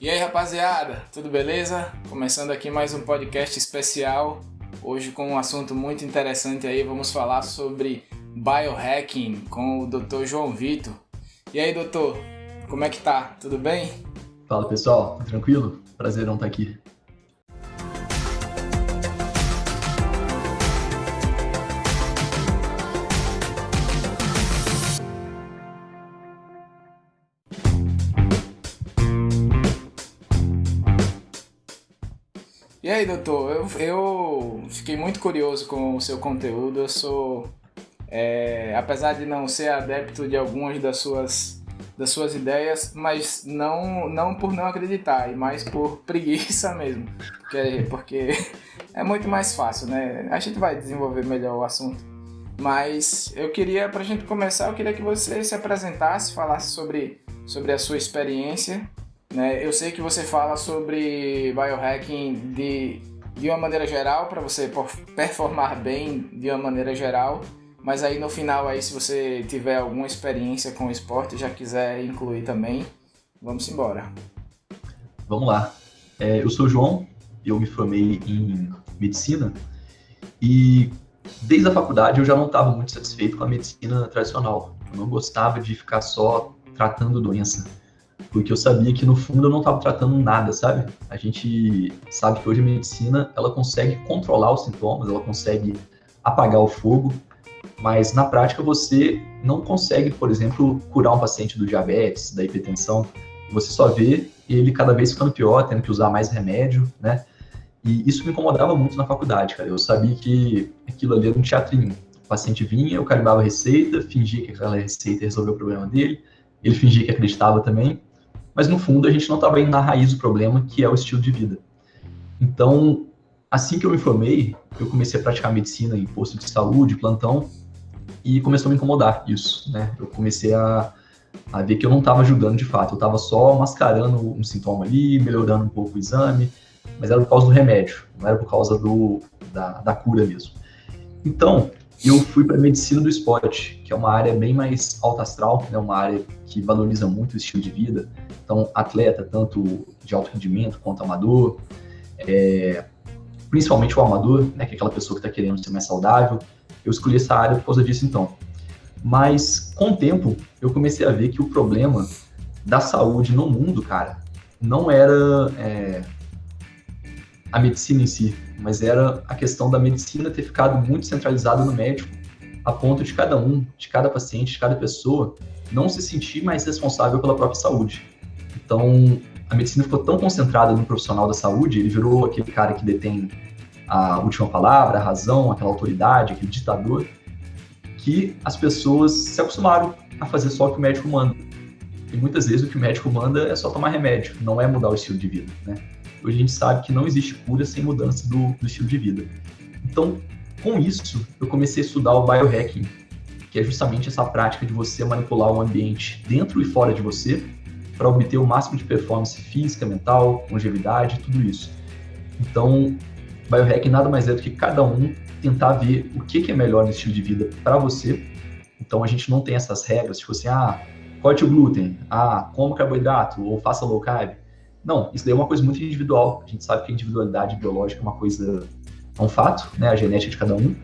E aí, rapaziada, tudo beleza? Começando aqui mais um podcast especial, hoje com um assunto muito interessante aí, vamos falar sobre biohacking com o Dr. João Vitor. E aí, doutor, como é que tá? Tudo bem? Fala pessoal, tá tranquilo? Prazerão estar aqui. E aí, doutor, eu fiquei muito curioso com o seu conteúdo. Eu sou, apesar de não ser adepto de algumas das suas ideias, mas não por não acreditar, e mais por preguiça mesmo. Porque é muito mais fácil, né? A gente vai desenvolver melhor o assunto. Mas pra gente começar, eu queria que você se apresentasse, falasse sobre a sua experiência, né? Eu sei que você fala sobre biohacking de uma maneira geral, para você performar bem de uma maneira geral, mas aí no final, aí, se você tiver alguma experiência com o esporte e já quiser incluir também, vamos embora. Vamos lá. Eu sou o João, eu me formei em medicina e desde a faculdade eu já não estava muito satisfeito com a medicina tradicional. Eu não gostava de ficar só tratando doença, porque eu sabia que no fundo eu não estava tratando nada, sabe? A gente sabe que hoje a medicina ela consegue controlar os sintomas, ela consegue apagar o fogo, mas na prática você não consegue, por exemplo, curar um paciente do diabetes, da hipertensão. Você só vê ele cada vez ficando pior, tendo que usar mais remédio, né? E isso me incomodava muito na faculdade, cara. Eu sabia que aquilo ali era um teatrinho. O paciente vinha, eu carimbava a receita, fingia que aquela receita resolveu o problema dele, ele fingia que acreditava também, mas no fundo a gente não estava indo na raiz do problema, que é o estilo de vida. Então, assim que eu me formei, eu comecei a praticar medicina em posto de saúde, plantão, e começou a me incomodar isso, né? Eu comecei a ver que eu não estava ajudando de fato, eu estava só mascarando um sintoma ali, melhorando um pouco o exame, mas era por causa do remédio, não era por causa da cura mesmo. Então, eu fui para a medicina do esporte, que é uma área bem mais alta astral, né? Uma área que valoriza muito o estilo de vida. Então, atleta, tanto de alto rendimento quanto amador, principalmente o amador, né? Que é aquela pessoa que está querendo ser mais saudável. Eu escolhi essa área por causa disso, então. Mas, com o tempo, eu comecei a ver que o problema da saúde no mundo, cara, não era a medicina em si, mas era a questão da medicina ter ficado muito centralizada no médico, a ponto de cada um, de cada paciente, de cada pessoa, não se sentir mais responsável pela própria saúde. Então, a medicina ficou tão concentrada no profissional da saúde, ele virou aquele cara que detém a última palavra, a razão, aquela autoridade, aquele ditador, que as pessoas se acostumaram a fazer só o que o médico manda. E muitas vezes o que o médico manda é só tomar remédio, não é mudar o estilo de vida, né? Hoje a gente sabe que não existe cura sem mudança do estilo de vida. Então, com isso, eu comecei a estudar o biohacking, que é justamente essa prática de você manipular o ambiente dentro e fora de você para obter o máximo de performance física, mental, longevidade, tudo isso. Então, biohacking nada mais é do que cada um tentar ver o que é melhor no estilo de vida para você. Então, a gente não tem essas regras, tipo assim, corte o glúten, coma carboidrato ou faça low carb. Não, isso daí é uma coisa muito individual. A gente sabe que a individualidade biológica é uma coisa, é um fato, né? A genética de cada um.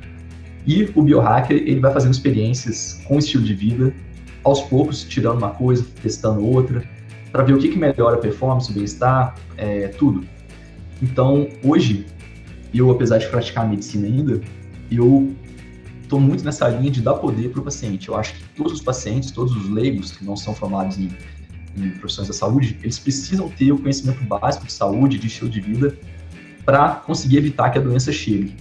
E o biohacker, ele vai fazendo experiências com o estilo de vida, aos poucos, tirando uma coisa, testando outra, para ver o que melhora a performance, o bem-estar, tudo. Então, hoje, eu, apesar de praticar a medicina ainda, eu estou muito nessa linha de dar poder para o paciente. Eu acho que todos os pacientes, todos os leigos que não são formados em profissões da saúde, eles precisam ter o conhecimento básico de saúde, de estilo de vida, para conseguir evitar que a doença chegue.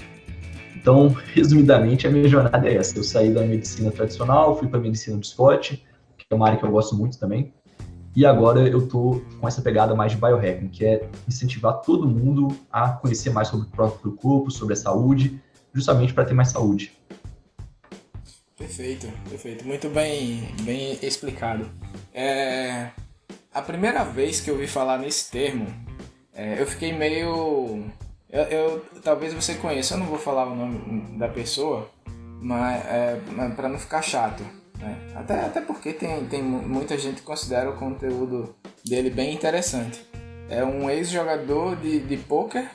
Então, resumidamente, a minha jornada é essa. Eu saí da medicina tradicional, fui para a medicina do esporte, que é uma área que eu gosto muito também, e agora eu estou com essa pegada mais de biohacking, que é incentivar todo mundo a conhecer mais sobre o próprio corpo, sobre a saúde, justamente para ter mais saúde. Perfeito, perfeito. Muito bem explicado. A primeira vez que eu ouvi falar nesse termo, eu fiquei meio... talvez você conheça, eu não vou falar o nome da pessoa, mas para não ficar chato, né? Até porque tem muita gente que considera o conteúdo dele bem interessante. é um ex-jogador de pôquer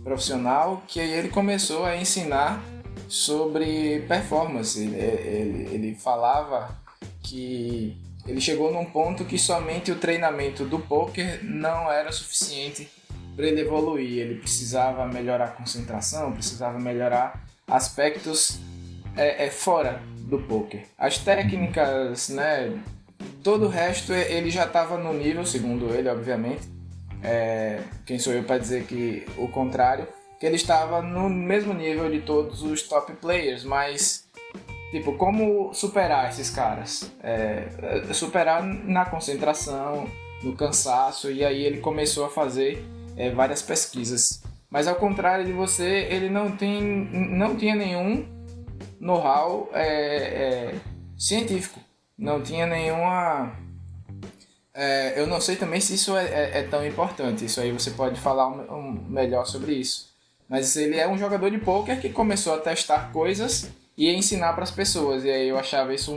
profissional, que aí ele começou a ensinar sobre performance. Ele falava que ele chegou num ponto que somente o treinamento do pôquer não era suficiente para ele evoluir. Ele precisava melhorar a concentração, precisava melhorar aspectos fora do pôquer. As técnicas, né, todo o resto ele já estava no nível, segundo ele, obviamente. Quem sou eu para dizer que o contrário, que ele estava no mesmo nível de todos os top players, mas tipo, como superar esses caras? Superar na concentração, no cansaço, e aí ele começou a fazer várias pesquisas. Mas ao contrário de você, ele não tinha nenhum know-how científico, não tinha nenhuma... eu não sei também se isso é tão importante, isso aí você pode falar melhor sobre isso. Mas ele é um jogador de pôquer que começou a testar coisas e ensinar para as pessoas, e aí eu achava isso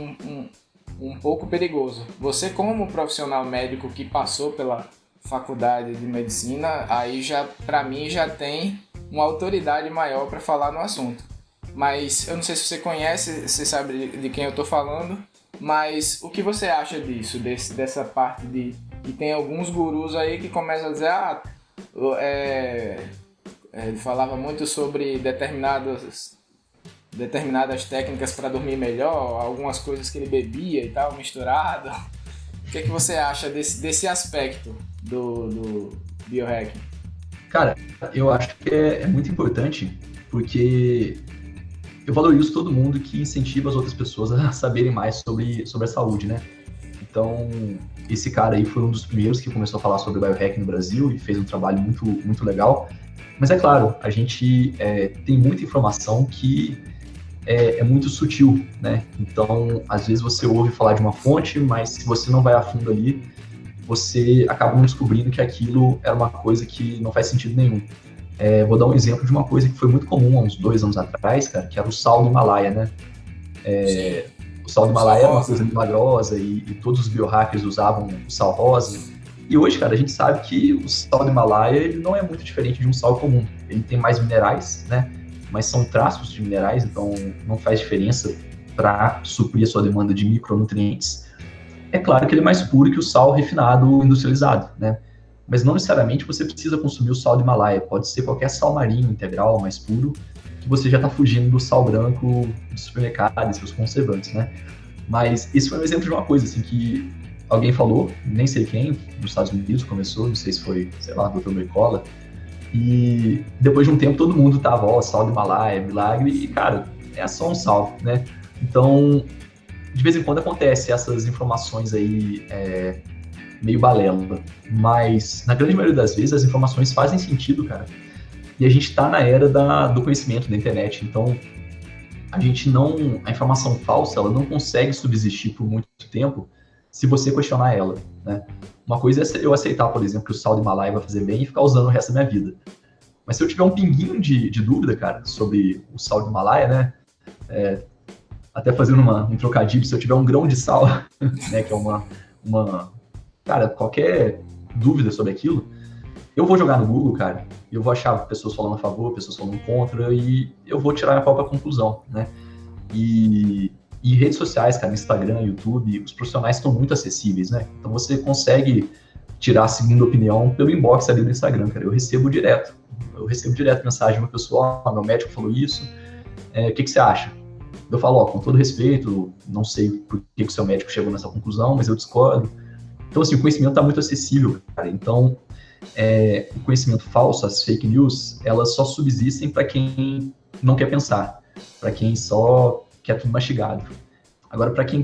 um pouco perigoso. Você, como profissional médico que passou pela faculdade de medicina, aí já, para mim, já tem uma autoridade maior para falar no assunto. Mas eu não sei se você conhece, você sabe de quem eu estou falando, mas o que você acha disso, dessa parte de que tem alguns gurus aí que começam a dizer, ele falava muito sobre determinadas técnicas para dormir melhor, algumas coisas que ele bebia e tal, misturado. O que você acha desse aspecto do biohacking? Cara, eu acho que é muito importante, porque eu valorizo todo mundo que incentiva as outras pessoas a saberem mais sobre a saúde, né? Então, esse cara aí foi um dos primeiros que começou a falar sobre biohacking no Brasil e fez um trabalho muito, muito legal. Mas é claro, a gente tem muita informação que é muito sutil, né? Então, às vezes você ouve falar de uma fonte, mas se você não vai a fundo ali, você acaba não descobrindo que aquilo era uma coisa que não faz sentido nenhum. Vou dar um exemplo de uma coisa que foi muito comum há uns 2 anos atrás, cara, que era o sal do Himalaia, né? O sal do Himalaia era uma coisa milagrosa e todos os biohackers usavam o sal rosa. E hoje, cara, a gente sabe que o sal do Himalaia ele não é muito diferente de um sal comum. Ele tem mais minerais, né? Mas são traços de minerais, então não faz diferença para suprir a sua demanda de micronutrientes. É claro que ele é mais puro que o sal refinado industrializado, né? Mas não necessariamente você precisa consumir o sal do Himalaia. Pode ser qualquer sal marinho integral, mais puro, que você já está fugindo do sal branco do supermercado e seus conservantes, né? Mas esse foi um exemplo de uma coisa, assim, que alguém falou, nem sei quem, nos Estados Unidos começou, não sei se foi, sei lá, Dr. Mercola, e depois de um tempo todo mundo tava, sal do Himalaia, milagre, e cara, é só um sal, né? Então, de vez em quando acontece essas informações aí meio balela, mas na grande maioria das vezes as informações fazem sentido, cara. E a gente tá na era do conhecimento da internet, então a informação falsa, ela não consegue subsistir por muito tempo se você questionar ela, né? Uma coisa é eu aceitar, por exemplo, que o sal do Himalaia vai fazer bem e ficar usando o resto da minha vida. Mas se eu tiver um pinguinho de dúvida, cara, sobre o sal do Himalaia, né? Até fazendo um trocadilho, se eu tiver um grão de sal, né, que é cara, qualquer dúvida sobre aquilo, eu vou jogar no Google, cara, e eu vou achar pessoas falando a favor, pessoas falando contra, e eu vou tirar a própria conclusão, né? E redes sociais, cara, Instagram, YouTube, os profissionais estão muito acessíveis, né? Então você consegue tirar a segunda opinião pelo inbox ali do Instagram, cara. Eu recebo direto mensagem de uma pessoa, meu médico falou isso, o que você acha? Eu falo, com todo respeito, não sei por que o seu médico chegou nessa conclusão, mas eu discordo. Então, assim, o conhecimento está muito acessível, cara. Então, o conhecimento falso, as fake news, elas só subsistem para quem não quer pensar, para quem só quer tudo mastigado. Agora, para quem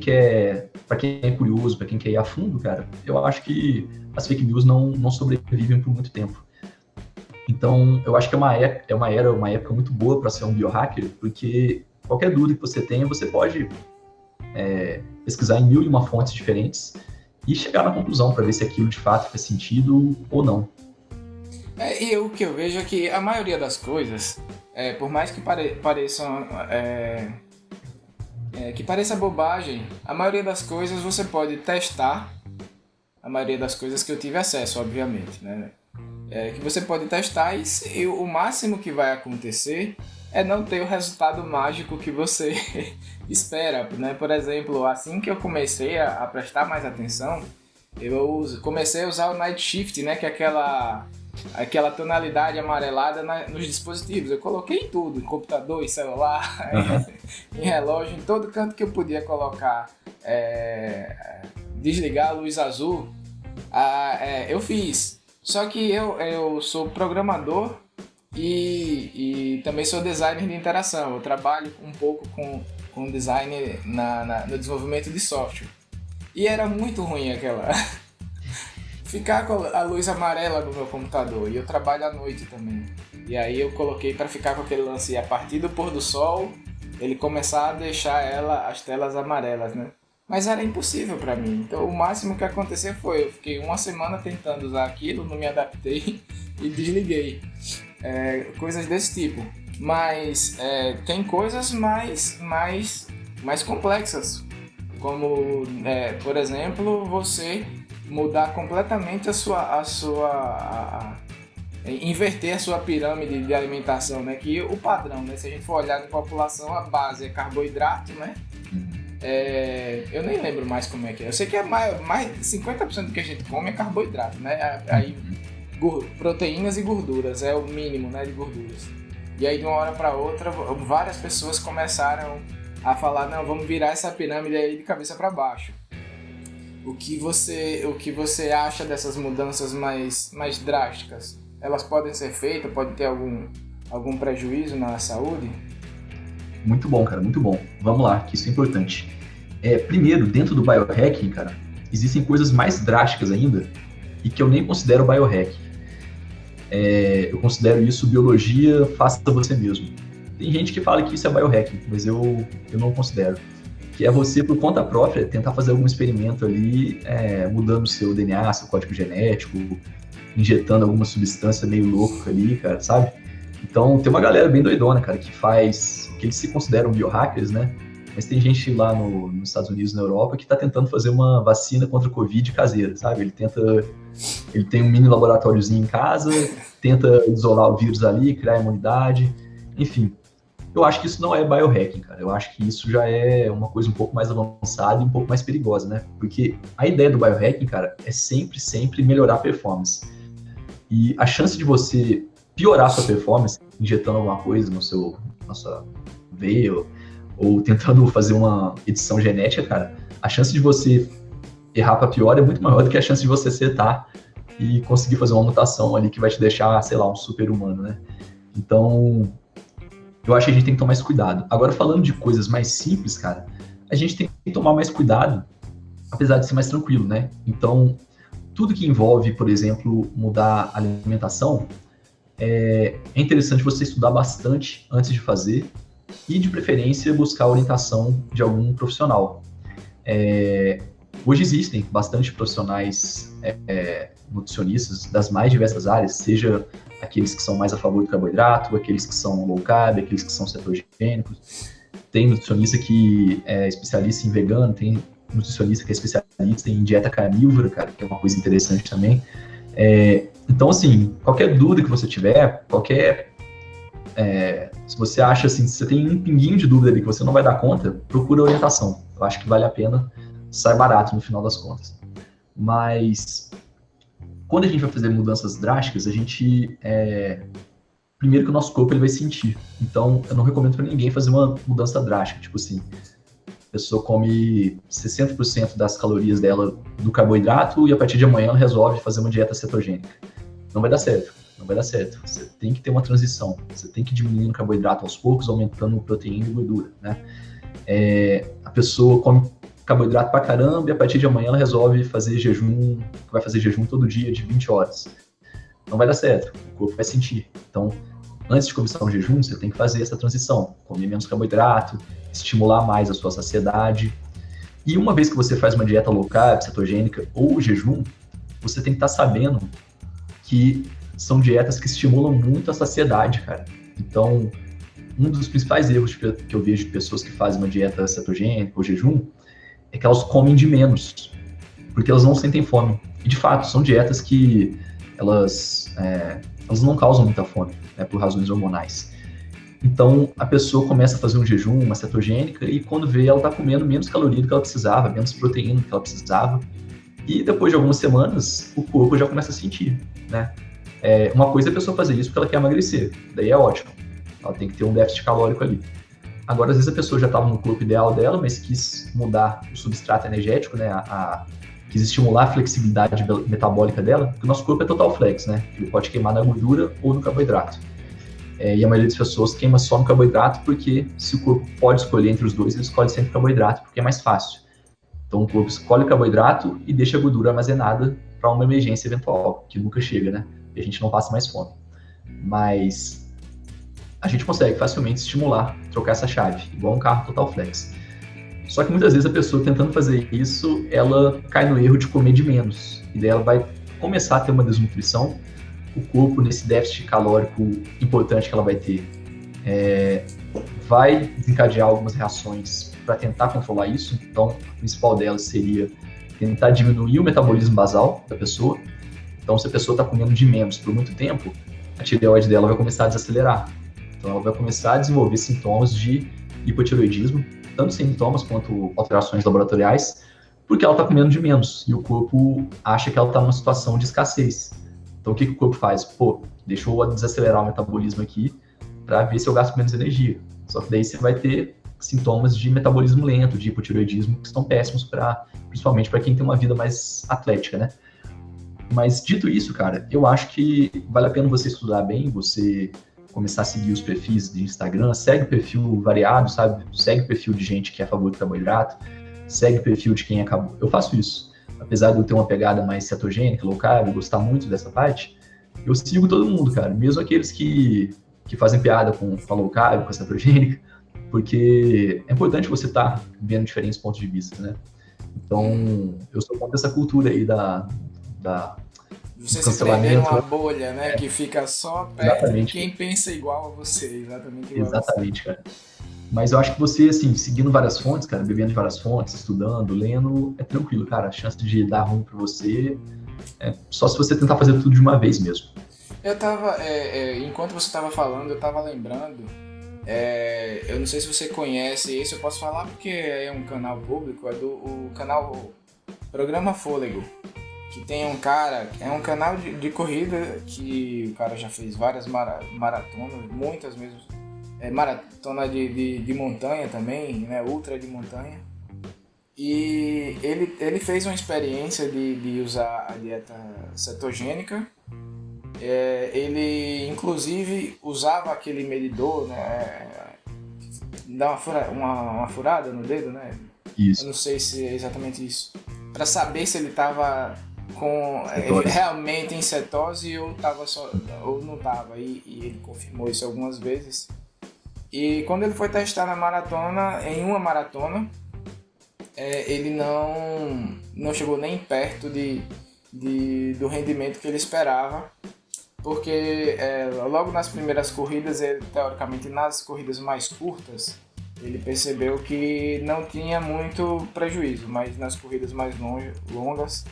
é curioso, para quem quer ir a fundo, cara, eu acho que as fake news não sobrevivem por muito tempo. Então, eu acho que é uma época muito boa para ser um biohacker, porque qualquer dúvida que você tenha, você pode pesquisar em 1001 fontes diferentes e chegar na conclusão para ver se aquilo de fato faz sentido ou não. E o que eu vejo é que a maioria das coisas, por mais que pareçam que pareça bobagem, a maioria das coisas você pode testar, a maioria das coisas que eu tive acesso, obviamente, né? que você pode testar e o máximo que vai acontecer é não ter o resultado mágico que você espera, né? Por exemplo, assim que eu comecei a prestar mais atenção, eu comecei a usar o Night Shift, né? Que é aquela tonalidade amarelada nos dispositivos. Eu coloquei em tudo, em computador, em celular, em relógio, em todo canto que eu podia colocar, desligar a luz azul, eu fiz. Só que eu sou programador e também sou designer de interação. Eu trabalho um pouco com design no desenvolvimento de software. E era muito ruim ficar com a luz amarela no meu computador. E eu trabalho à noite também. E aí eu coloquei para ficar com aquele lance a partir do pôr do sol, ele começar a deixar as telas amarelas, né? Mas era impossível para mim. Então o máximo que aconteceu foi, eu fiquei uma semana tentando usar aquilo, não me adaptei e desliguei. Coisas desse tipo. Mas tem coisas mais complexas. Como, por exemplo, você mudar completamente inverter a sua pirâmide de alimentação, né? Que o padrão, né? Se a gente for olhar na população, a base é carboidrato, né? Eu nem lembro mais como é que é. Eu sei que mais de 50% do que a gente come é carboidrato, né? Aí, proteínas e gorduras, é o mínimo, né, de gorduras. E aí, de uma hora para outra, várias pessoas começaram a falar, não, vamos virar essa pirâmide aí de cabeça para baixo. O que você acha dessas mudanças mais drásticas? Elas podem ser feitas? Pode ter algum prejuízo na saúde? Muito bom, cara, muito bom. Vamos lá, que isso é importante. Primeiro, dentro do biohacking, cara, existem coisas mais drásticas ainda e que eu nem considero biohacking. Eu considero isso biologia, faça você mesmo. Tem gente que fala que isso é biohacking, mas eu não considero. Que é você, por conta própria, tentar fazer algum experimento ali, mudando o seu DNA, seu código genético, injetando alguma substância meio louca ali, cara, sabe? Então, tem uma galera bem doidona, cara, que eles se consideram biohackers, né? Mas tem gente lá nos Estados Unidos, na Europa, que tá tentando fazer uma vacina contra o Covid caseira, sabe? Ele tem um mini laboratóriozinho em casa, tenta isolar o vírus ali, criar imunidade, enfim. Eu acho que isso não é biohacking, cara. Eu acho que isso já é uma coisa um pouco mais avançada e um pouco mais perigosa, né? Porque a ideia do biohacking, cara, é sempre melhorar a performance. E a chance de você piorar a sua performance injetando alguma coisa na sua veia ou tentando fazer uma edição genética, cara, a chance de você errar para pior é muito maior do que a chance de você acertar e conseguir fazer uma mutação ali que vai te deixar, sei lá, um super-humano, né? Então, eu acho que a gente tem que tomar esse cuidado. Agora, falando de coisas mais simples, cara, a gente tem que tomar mais cuidado, apesar de ser mais tranquilo, né? Então, tudo que envolve, por exemplo, mudar a alimentação, é interessante você estudar bastante antes de fazer e, de preferência, buscar a orientação de algum profissional. Hoje existem bastante profissionais nutricionistas das mais diversas áreas, seja aqueles que são mais a favor do carboidrato, aqueles que são low carb, aqueles que são cetogênicos. Tem nutricionista que é especialista em vegano, tem nutricionista que é especialista em dieta carnívora, cara, que é uma coisa interessante também. Então, assim, qualquer dúvida que você tiver, se você acha assim, se você tem um pinguinho de dúvida ali que você não vai dar conta, procura orientação. Eu acho que vale a pena, sai barato no final das contas. Mas quando a gente vai fazer mudanças drásticas, a gente primeiro que o nosso corpo ele vai sentir. Então, eu não recomendo para ninguém fazer uma mudança drástica, tipo assim, a pessoa come 60% das calorias dela do carboidrato e a partir de amanhã ela resolve fazer uma dieta cetogênica. Não vai dar certo. Você tem que ter uma transição. Você tem que diminuir o carboidrato aos poucos, aumentando proteína e gordura, né? A pessoa come carboidrato pra caramba e a partir de amanhã ela resolve fazer jejum, vai fazer jejum todo dia de 20 horas. Não vai dar certo, o corpo vai sentir. Então, antes de começar um jejum, você tem que fazer essa transição, comer menos carboidrato, estimular mais a sua saciedade. E uma vez que você faz uma dieta low carb, cetogênica ou jejum, você tem que estar sabendo que são dietas que estimulam muito a saciedade, cara. Então, um dos principais erros que eu vejo de pessoas que fazem uma dieta cetogênica ou jejum é que elas comem de menos, porque elas não sentem fome. E, de fato, são dietas que elas não causam muita fome, né, por razões hormonais. Então, a pessoa começa a fazer um jejum, uma cetogênica, e quando vê, ela está comendo menos caloria do que ela precisava, menos proteína do que ela precisava. E depois de algumas semanas, o corpo já começa a sentir, né? Uma coisa é a pessoa fazer isso porque ela quer emagrecer, daí é ótimo. Ela tem que ter um déficit calórico ali. Agora, às vezes a pessoa já estava no corpo ideal dela, mas quis mudar o substrato energético, né? Quis estimular a flexibilidade metabólica dela, porque o nosso corpo é total flex, né? Ele pode queimar na gordura ou no carboidrato. E a maioria das pessoas queima só no carboidrato, porque se o corpo pode escolher entre os dois, ele escolhe sempre o carboidrato, porque é mais fácil. Então o corpo escolhe o carboidrato e deixa a gordura armazenada para uma emergência eventual, que nunca chega, né? E a gente não passa mais fome. Mas a gente consegue facilmente estimular, trocar essa chave, igual um carro total flex. Só que muitas vezes a pessoa tentando fazer isso, ela cai no erro de comer de menos. E daí ela vai começar a ter uma desnutrição. O corpo, nesse déficit calórico importante que ela vai ter, vai desencadear algumas reações para tentar controlar isso. Então, a principal delas seria tentar diminuir o metabolismo basal da pessoa. Então, se a pessoa está comendo de menos por muito tempo, a tireoide dela vai começar a desacelerar. Então, ela vai começar a desenvolver sintomas de hipotireoidismo, tanto sintomas quanto alterações laboratoriais, porque ela está comendo de menos e o corpo acha que ela está numa situação de escassez. Então, o que o corpo faz? Deixa eu desacelerar o metabolismo aqui para ver se eu gasto menos energia. Só que daí você vai ter sintomas de metabolismo lento, de hipotireoidismo, que são péssimos, principalmente para quem tem uma vida mais atlética, né? Mas, dito isso, cara, eu acho que vale a pena você estudar bem, você começar a seguir os perfis de Instagram, segue o perfil variado, sabe? Segue o perfil de gente que é a favor do carboidrato, segue o perfil de quem acabou. Eu faço isso. Apesar de eu ter uma pegada mais cetogênica, low carb, gostar muito dessa parte, eu sigo todo mundo, cara. Mesmo aqueles que fazem piada com a low carb, com a cetogênica, porque é importante você estar vendo diferentes pontos de vista, né? Então, eu sou contra essa cultura aí você se prender numa bolha, né? Que fica só perto de quem pensa igual a você, exatamente igual exatamente, a você. Cara. Mas eu acho que você, assim, seguindo várias fontes, cara, bebendo de várias fontes, estudando, lendo, é tranquilo, cara. A chance de dar ruim pra você é só se você tentar fazer tudo de uma vez mesmo. Eu tava, enquanto você tava falando, eu tava lembrando, eu não sei se você conhece esse, eu posso falar porque é um canal público, é o canal Programa Fôlego, que tem um cara, é um canal de corrida que o cara já fez várias maratonas, muitas mesmo, maratona de montanha também, né, ultra de montanha, e ele fez uma experiência de usar a dieta cetogênica. Ele inclusive usava aquele medidor, né, dá uma furada no dedo, né? Isso. Eu não sei se é exatamente isso, para saber se ele estava realmente em cetose ou não estava, e ele confirmou isso algumas vezes. E quando ele foi testar em uma maratona, ele não chegou nem perto do rendimento que ele esperava, porque logo nas primeiras corridas, teoricamente nas corridas mais curtas, ele percebeu que não tinha muito prejuízo, mas nas corridas mais longas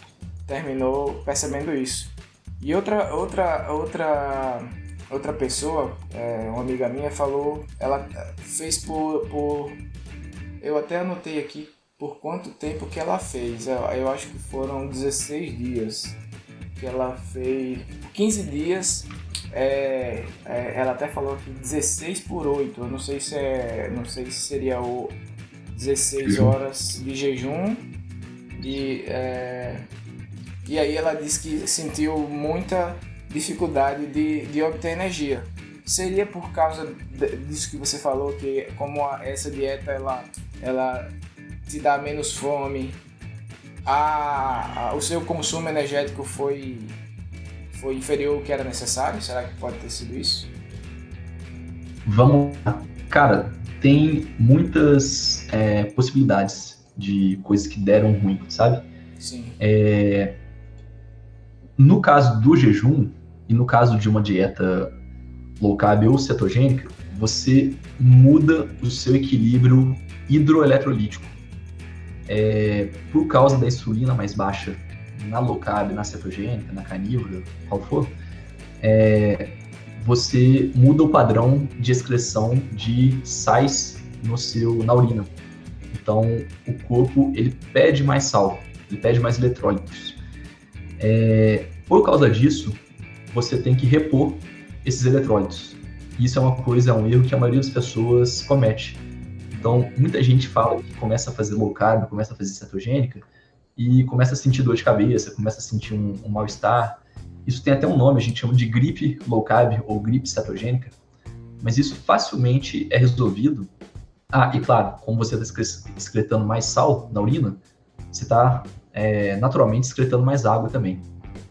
terminou percebendo isso. E outra pessoa, uma amiga minha, falou, ela fez eu até anotei aqui por quanto tempo que ela fez. Eu acho que foram 16 dias que ela fez, 15 dias, ela até falou que 16 por 8, eu não sei se seria o 16 horas de jejum, e aí ela disse que sentiu muita dificuldade de obter energia. Seria por causa disso que você falou, que como essa dieta ela te dá menos fome, o seu consumo energético foi inferior ao que era necessário? Será que pode ter sido isso? Vamos lá. Cara, tem muitas possibilidades de coisas que deram ruim, sabe? Sim. No caso do jejum e no caso de uma dieta low carb ou cetogênica, você muda o seu equilíbrio hidroeletrolítico. Por causa da insulina mais baixa na low carb, na cetogênica, na carnívora, qual for, você muda o padrão de excreção de sais na urina. Então, o corpo, ele pede mais sal, ele pede mais eletrólitos. Por causa disso, você tem que repor esses eletrólitos. Isso é um erro que a maioria das pessoas comete. Então, muita gente fala que começa a fazer low carb, começa a fazer cetogênica, e começa a sentir dor de cabeça, começa a sentir um mal-estar. Isso tem até um nome, a gente chama de gripe low carb ou gripe cetogênica, mas isso facilmente é resolvido. E claro, como você está excretando mais sal na urina, você está naturalmente excretando mais água também,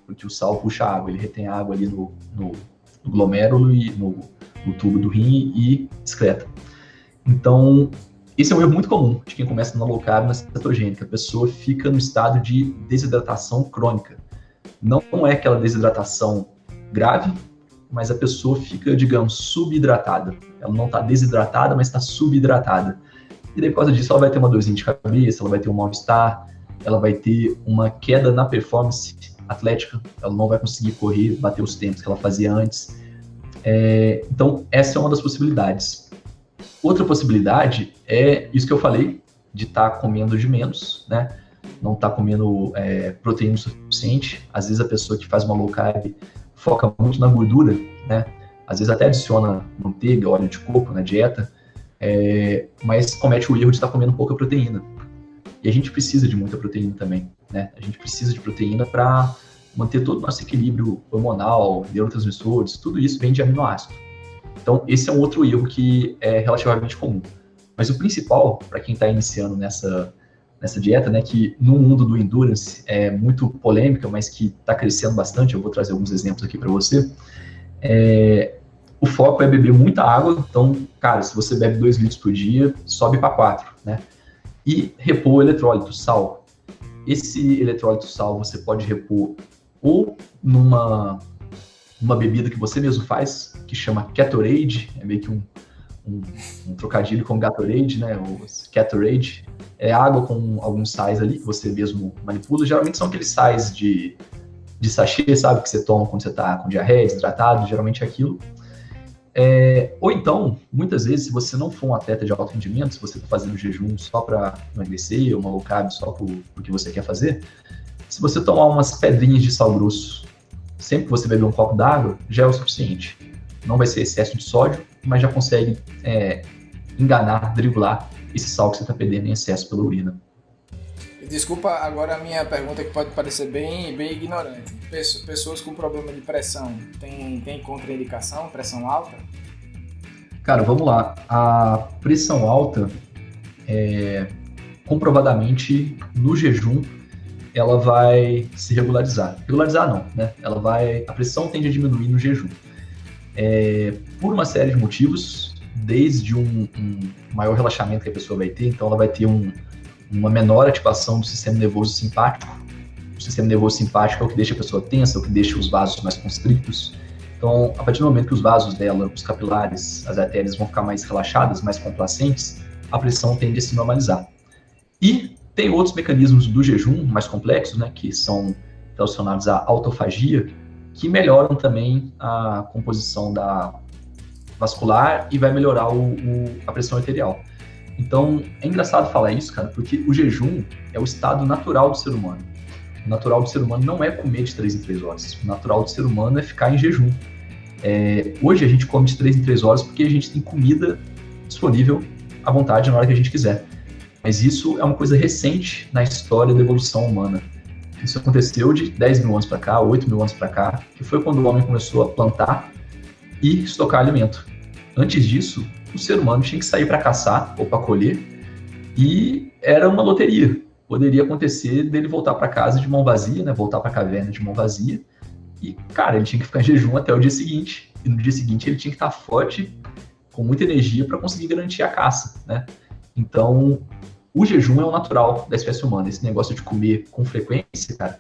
porque o sal puxa água, ele retém água ali no glomérulo e no tubo do rim e excreta. Então, esse é um erro muito comum de quem começa na low carb, na cetogênica. A pessoa fica no estado de desidratação crônica. Não é aquela desidratação grave, mas a pessoa fica, digamos, subidratada. Ela não está desidratada, mas está subidratada. E daí, por causa disso, ela vai ter uma dorzinha de cabeça, ela vai ter um mal-estar, ela vai ter uma queda na performance atlética, ela não vai conseguir correr, bater os tempos que ela fazia antes. Então, essa é uma das possibilidades. Outra possibilidade é isso que eu falei, de estar comendo de menos, né? Não estar comendo proteína o suficiente. Às vezes a pessoa que faz uma low carb foca muito na gordura, né? Às vezes até adiciona manteiga, óleo de coco na dieta, mas comete o erro de estar comendo pouca proteína. E a gente precisa de muita proteína também, né? A gente precisa de proteína para manter todo o nosso equilíbrio hormonal, neurotransmissores, tudo isso vem de aminoácido. Então, esse é um outro erro que é relativamente comum. Mas o principal, para quem está iniciando nessa dieta, né, que no mundo do endurance é muito polêmica, mas que está crescendo bastante, eu vou trazer alguns exemplos aqui para você, o foco é beber muita água. Então, cara, se você bebe 2 litros por dia, sobe para 4, né? E repor o eletrólito, sal. Esse eletrólito sal você pode repor ou numa bebida que você mesmo faz, que chama Gatorade, é meio que um trocadilho com Gatorade, né? O Gatorade é água com alguns sais ali que você mesmo manipula. Geralmente são aqueles sais de sachê, sabe? Que você toma quando você tá com diarreia, desidratado, geralmente é aquilo. Ou então, muitas vezes, se você não for um atleta de alto rendimento, se você está fazendo jejum só para emagrecer, ou uma low carb só porque você quer fazer, se você tomar umas pedrinhas de sal grosso sempre que você beber um copo d'água, já é o suficiente. Não vai ser excesso de sódio, mas já consegue driblar esse sal que você está perdendo em excesso pela urina. Desculpa agora a minha pergunta, que pode parecer bem ignorante. Pessoas com problema de pressão, tem contraindicação, pressão alta? Cara, vamos lá. A pressão alta, comprovadamente, no jejum, ela vai se regularizar. Regularizar não, né? A pressão tende a diminuir no jejum. Por uma série de motivos, desde um maior relaxamento que a pessoa vai ter, então ela vai ter uma menor ativação do sistema nervoso simpático. O sistema nervoso simpático é o que deixa a pessoa tensa, é o que deixa os vasos mais constrictos. Então, a partir do momento que os vasos dela, os capilares, as artérias vão ficar mais relaxadas, mais complacentes, a pressão tende a se normalizar. E tem outros mecanismos do jejum mais complexos, né, que são relacionados à autofagia, que melhoram também a composição da vascular e vai melhorar a pressão arterial. Então, é engraçado falar isso, cara, porque o jejum é o estado natural do ser humano. O natural do ser humano não é comer de 3 em 3 horas. O natural do ser humano é ficar em jejum. Hoje a gente come de 3 em 3 horas porque a gente tem comida disponível à vontade na hora que a gente quiser. Mas isso é uma coisa recente na história da evolução humana. Isso aconteceu de 10 mil anos para cá, 8 mil anos para cá, que foi quando o homem começou a plantar e estocar alimento. Antes disso, o ser humano tinha que sair para caçar ou para colher e era uma loteria. Poderia acontecer dele voltar para casa de mão vazia, né? Voltar para a caverna de mão vazia. E, cara, ele tinha que ficar em jejum até o dia seguinte. E no dia seguinte ele tinha que estar forte, com muita energia para conseguir garantir a caça, né? Então, o jejum é o natural da espécie humana. Esse negócio de comer com frequência, cara,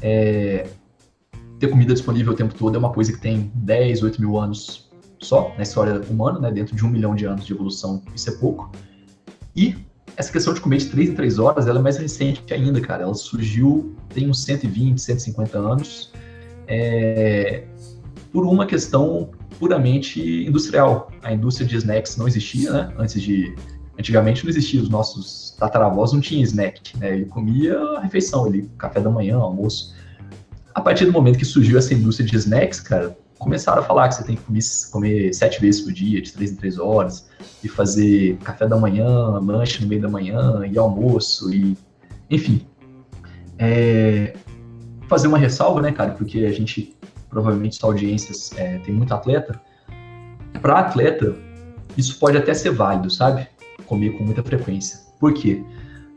ter comida disponível o tempo todo é uma coisa que tem 10, 8 mil anos só na história humana, né? Dentro de 1 milhão de anos de evolução, isso é pouco. E essa questão de comer de 3 em 3 horas, ela é mais recente ainda, cara. Ela surgiu tem uns 120, 150 anos, por uma questão puramente industrial. A indústria de snacks não existia, né? Antigamente não existia, os nossos tataravós não tinham snack, né? Ele comia a refeição, café da manhã, almoço. A partir do momento que surgiu essa indústria de snacks, cara, começaram a falar que você tem que comer 7 vezes por dia, de 3 em 3 horas, e fazer café da manhã, lanche no meio da manhã, e almoço, e enfim. Fazer uma ressalva, né, cara, porque a gente, provavelmente, sua audiências tem muito atleta. Para atleta, isso pode até ser válido, sabe? Comer com muita frequência. Por quê?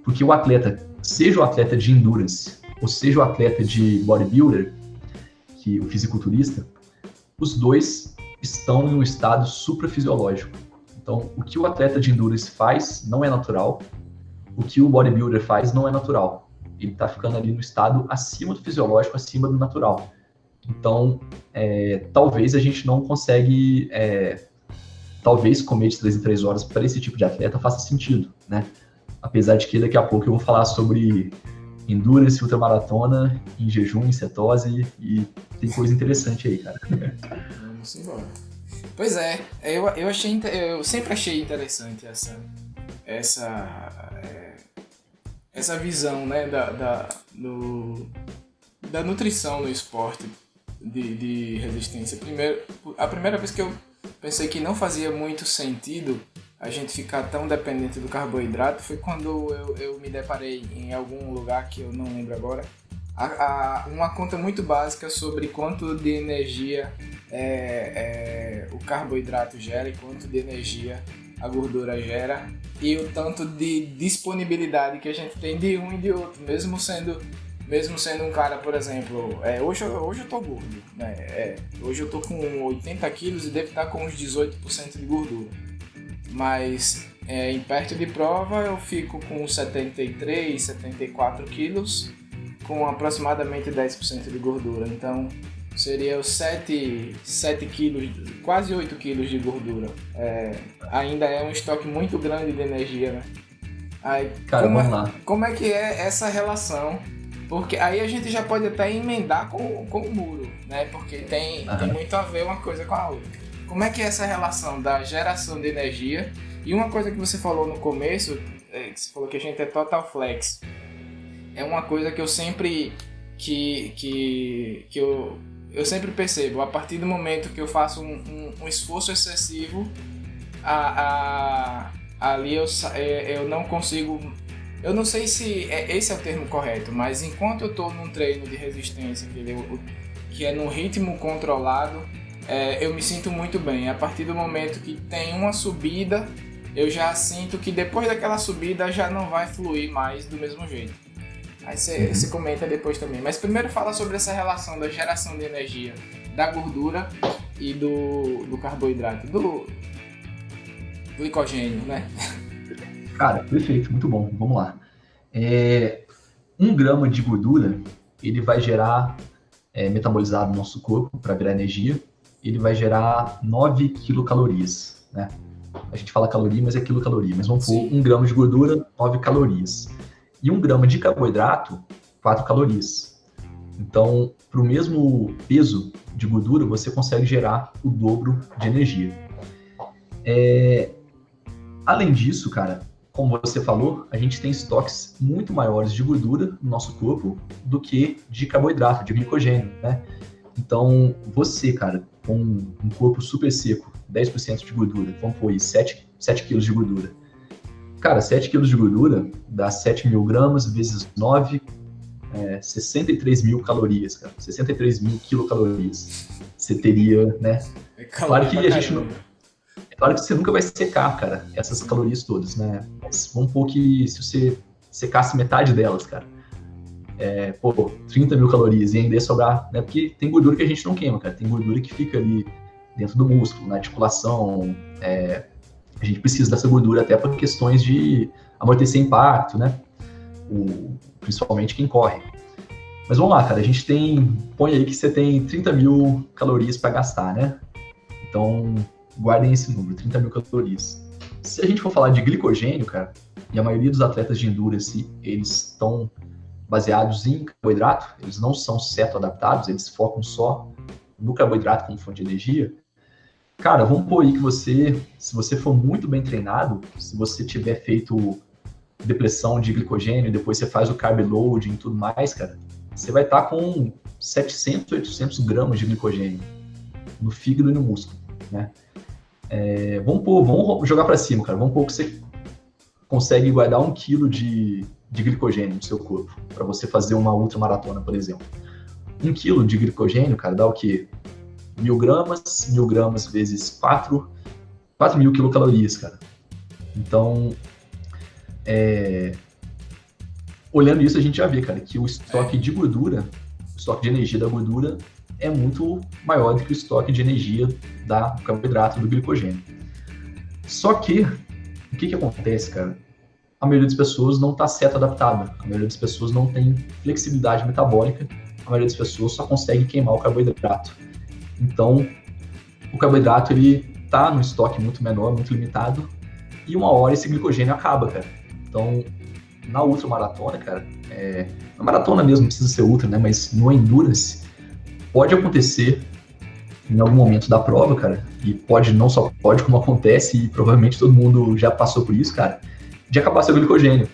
Porque o atleta, seja o atleta de endurance, ou seja o atleta de bodybuilder, o fisiculturista, os dois estão em um estado suprafisiológico. Então, o que o atleta de endurance faz não é natural, o que o bodybuilder faz não é natural. Ele está ficando ali no estado acima do fisiológico, acima do natural. Então, talvez a gente não consegue... talvez comer de 3 em 3 horas para esse tipo de atleta faça sentido, né? Apesar de que daqui a pouco eu vou falar sobre endurance, ultramaratona, em jejum, em cetose, e tem coisa interessante aí, cara. Vamos embora. Pois é, eu sempre achei interessante essa visão, né, da nutrição no esporte de resistência. A primeira vez que eu pensei que não fazia muito sentido a gente ficar tão dependente do carboidrato foi quando eu me deparei em algum lugar que eu não lembro agora, uma conta muito básica sobre quanto de energia o carboidrato gera e quanto de energia a gordura gera e o tanto de disponibilidade que a gente tem de um e de outro, mesmo sendo um cara, por exemplo, hoje eu tô gordo, né? Hoje eu tô com 80 quilos e devo estar com uns 18% de gordura. Mas em perto de prova eu fico com 73, 74 quilos, com aproximadamente 10% de gordura. Então seria os 7 quilos, quase 8 quilos de gordura. Ainda é um estoque muito grande de energia, né? Aí, cara, vamos lá. Como é que é essa relação? Porque aí a gente já pode até emendar com o muro, né? Porque tem muito a ver uma coisa com a outra. Como é que é essa relação da geração de energia? E uma coisa que você falou no começo, você falou que a gente é total flex. É uma coisa que eu sempre eu sempre percebo. A partir do momento que eu faço um esforço excessivo, ali eu não consigo... Eu não sei se esse é o termo correto, mas enquanto eu estou num treino de resistência, que é num ritmo controlado, eu me sinto muito bem. A partir do momento que tem uma subida, eu já sinto que depois daquela subida já não vai fluir mais do mesmo jeito. Aí você comenta depois também. Mas primeiro fala sobre essa relação da geração de energia da gordura e do carboidrato, do glicogênio, né? Cara, perfeito, muito bom. Vamos lá. 1 grama de gordura, ele vai gerar, metabolizado no nosso corpo para virar energia, ele vai gerar 9 quilocalorias, né? A gente fala caloria, mas é quilocaloria. Mas vamos pôr 1 grama de gordura, 9 calorias. E 1 grama de carboidrato, 4 calorias. Então, para o mesmo peso de gordura, você consegue gerar o dobro de energia. Além disso, cara, como você falou, a gente tem estoques muito maiores de gordura no nosso corpo do que de carboidrato, de glicogênio, né? Então, você, cara, com um corpo super seco, 10% de gordura, vamos pôr aí 7 quilos de gordura. Cara, 7 quilos de gordura dá 7 mil gramas vezes 9, 63 mil calorias, cara. 63 mil quilocalorias. Você teria, né? Claro que a gente não... Claro que você nunca vai secar, cara, essas calorias todas, né? Mas vamos pôr que se você secasse metade delas, cara, 30 mil calorias e ainda ia sobrar, né? Porque tem gordura que a gente não queima, cara. Tem gordura que fica ali dentro do músculo, na articulação. A gente precisa dessa gordura até por questões de amortecer impacto, né? Principalmente quem corre. Mas vamos lá, cara. Põe aí que você tem 30 mil calorias para gastar, né? Então, guardem esse número, 30 mil calorias. Se a gente for falar de glicogênio, cara, e a maioria dos atletas de endurance, eles estão baseados em carboidrato, eles não são cetoadaptados, eles focam só no carboidrato como fonte de energia. Cara, vamos pôr aí que você, se você for muito bem treinado, se você tiver feito depressão de glicogênio, depois você faz o carb loading e tudo mais, cara, você vai estar com 700, 800 gramas de glicogênio no fígado e no músculo, né? Vamos jogar para cima, cara. Vamos pôr que você consegue guardar 1 quilo de glicogênio no seu corpo, para você fazer uma ultramaratona, por exemplo. 1 quilo de glicogênio, cara, dá o quê? 1.000 gramas vezes 4.000 quilocalorias, cara. Então, olhando isso, a gente já vê, cara, que o estoque de gordura, o estoque de energia da gordura é muito maior do que o estoque de energia do carboidrato, do glicogênio. Só que, o que acontece, cara? A maioria das pessoas não está cetoadaptada, a maioria das pessoas não tem flexibilidade metabólica, a maioria das pessoas só consegue queimar o carboidrato. Então, o carboidrato, ele tá num estoque muito menor, muito limitado, e uma hora esse glicogênio acaba, cara. Então, na ultramaratona, cara, na maratona mesmo, não precisa ser ultra, né, mas no endurance, pode acontecer em algum momento da prova, cara, e pode, não só pode, como acontece, e provavelmente todo mundo já passou por isso, cara, de acabar seu glicogênio.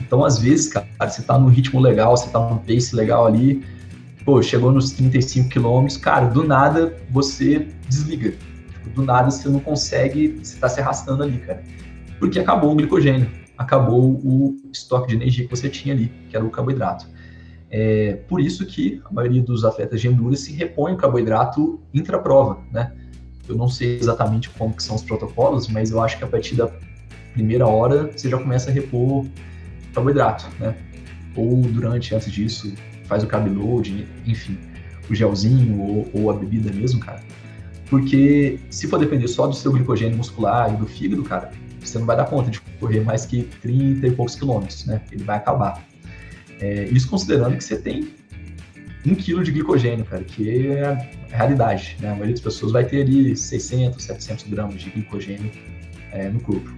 Então, às vezes, cara, você tá num ritmo legal, você tá num pace legal ali, pô, chegou nos 35 quilômetros, cara, do nada você desliga. Tipo, do nada você não consegue, você tá se arrastando ali, cara. Porque acabou o glicogênio, acabou o estoque de energia que você tinha ali, que era o carboidrato. Por isso que a maioria dos atletas de endurance repõe o carboidrato intraprova, né? Eu não sei exatamente como que são os protocolos, mas eu acho que a partir da primeira hora você já começa a repor carboidrato, né? Ou durante, antes disso, faz o carb load, enfim, o gelzinho ou a bebida mesmo, cara. Porque se for depender só do seu glicogênio muscular e do fígado, cara, você não vai dar conta de correr mais que 30 e poucos quilômetros, né? Ele vai acabar. Isso considerando que você tem 1 quilo de glicogênio, cara, que é a realidade, né? A maioria das pessoas vai ter ali 600, 700 gramas de glicogênio no corpo.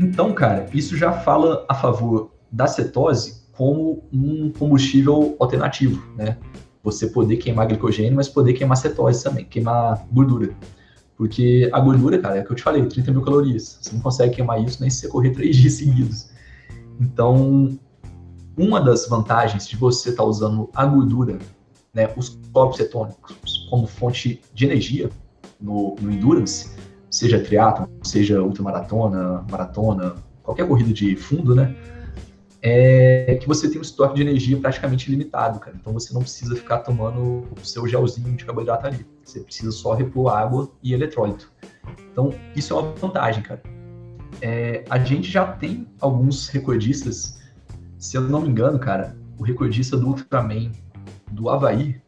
Então, cara, isso já fala a favor da cetose como um combustível alternativo, né? Você poder queimar glicogênio, mas poder queimar cetose também, queimar gordura. Porque a gordura, cara, é o que eu te falei, 30.000 calorias. Você não consegue queimar isso nem se você correr 3 dias seguidos. Então, uma das vantagens de você estar usando a gordura, né, os corpos cetônicos, como fonte de energia no endurance, seja triatlon, seja ultramaratona, maratona, qualquer corrida de fundo, né, é que você tem um estoque de energia praticamente ilimitado, cara. Então você não precisa ficar tomando o seu gelzinho de carboidrato ali. Você precisa só repor água e eletrólito. Então isso é uma vantagem, cara. A gente já tem alguns recordistas. Se eu não me engano, cara, o recordista do Ultraman do Havaí,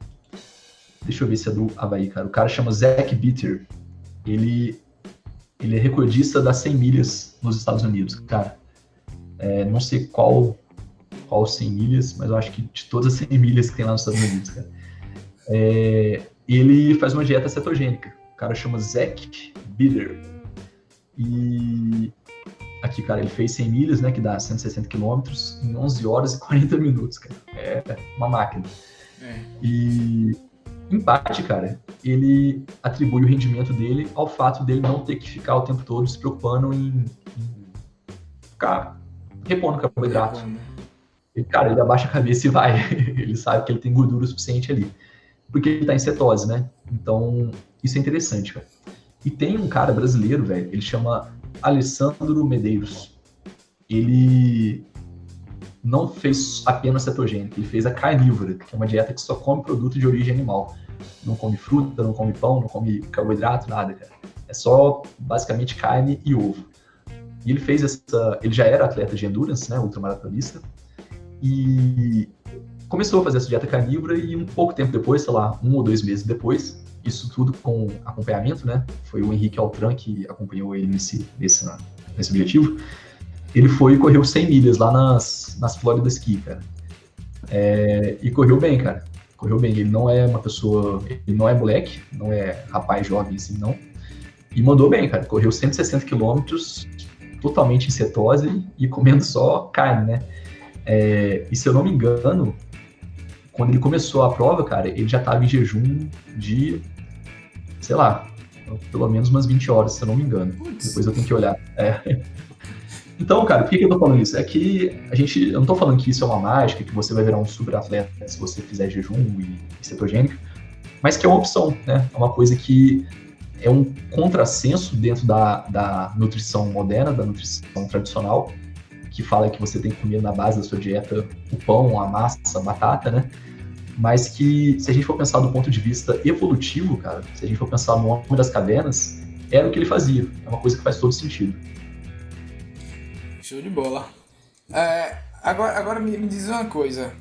deixa eu ver se é do Havaí, cara. O cara chama Zach Bitter. Ele é recordista das 100 milhas nos Estados Unidos, cara. Não sei qual 100 milhas, mas eu acho que de todas as 100 milhas que tem lá nos Estados Unidos, cara. Ele faz uma dieta cetogênica. O cara chama Zach Bitter. E aqui, cara, ele fez 100 milhas, né, que dá 160 quilômetros, em 11 horas e 40 minutos, cara. É uma máquina. E, em parte, cara, ele atribui o rendimento dele ao fato dele não ter que ficar o tempo todo se preocupando em ficar repondo carboidrato. Ele abaixa a cabeça e vai. Ele sabe que ele tem gordura o suficiente ali. Porque ele tá em cetose, né? Então, isso é interessante, cara. E tem um cara brasileiro, velho, ele chama Alessandro Medeiros. Ele não fez apenas cetogênico, ele fez a carnívora, que é uma dieta que só come produto de origem animal. Não come fruta, não come pão, não come carboidrato, nada, cara. É só, basicamente, carne e ovo. E ele fez ele já era atleta de endurance, né, ultramaratonista, e começou a fazer essa dieta carnívora e um pouco tempo depois, sei lá, 1 ou 2 meses depois, isso tudo com acompanhamento, né, foi o Henrique Altran que acompanhou ele nesse objetivo, ele foi e correu 100 milhas lá nas Florida Ski, cara, e correu bem, cara, ele não é uma pessoa, ele não é moleque, não é rapaz jovem assim, não, e mandou bem, cara, correu 160 quilômetros totalmente em cetose e comendo só carne, né? E se eu não me engano, quando ele começou a prova, cara, ele já estava em jejum de, sei lá, pelo menos umas 20 horas, se eu não me engano. Depois eu tenho que olhar. Então, cara, por que eu tô falando isso? É que eu não tô falando que isso é uma mágica, que você vai virar um super atleta se você fizer jejum e cetogênico, mas que é uma opção, né? É uma coisa que é um contrassenso dentro da nutrição moderna, da nutrição tradicional, que fala que você tem que comer na base da sua dieta o pão, a massa, a batata, né? Mas que, se a gente for pensar do ponto de vista evolutivo, cara, se a gente for pensar no homem das cavernas, era o que ele fazia. É uma coisa que faz todo sentido. Show de bola. Agora me diz uma coisa.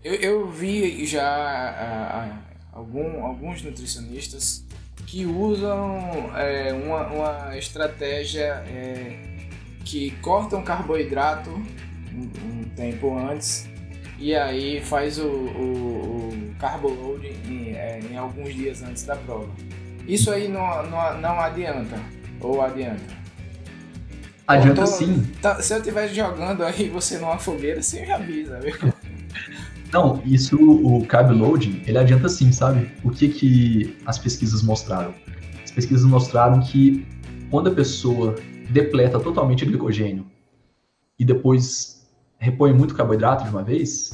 Eu vi já alguns nutricionistas que usam uma estratégia que cortam carboidrato um tempo antes e aí faz o carbo load em alguns dias antes da prova. Isso aí não adianta, ou adianta? Adianta sim. Se eu estiver jogando aí você numa fogueira, você me avisa, viu? Não, isso, o carb loading, ele adianta sim, sabe? O que as pesquisas mostraram? As pesquisas mostraram que quando a pessoa depleta totalmente o glicogênio e depois repõe muito carboidrato de uma vez,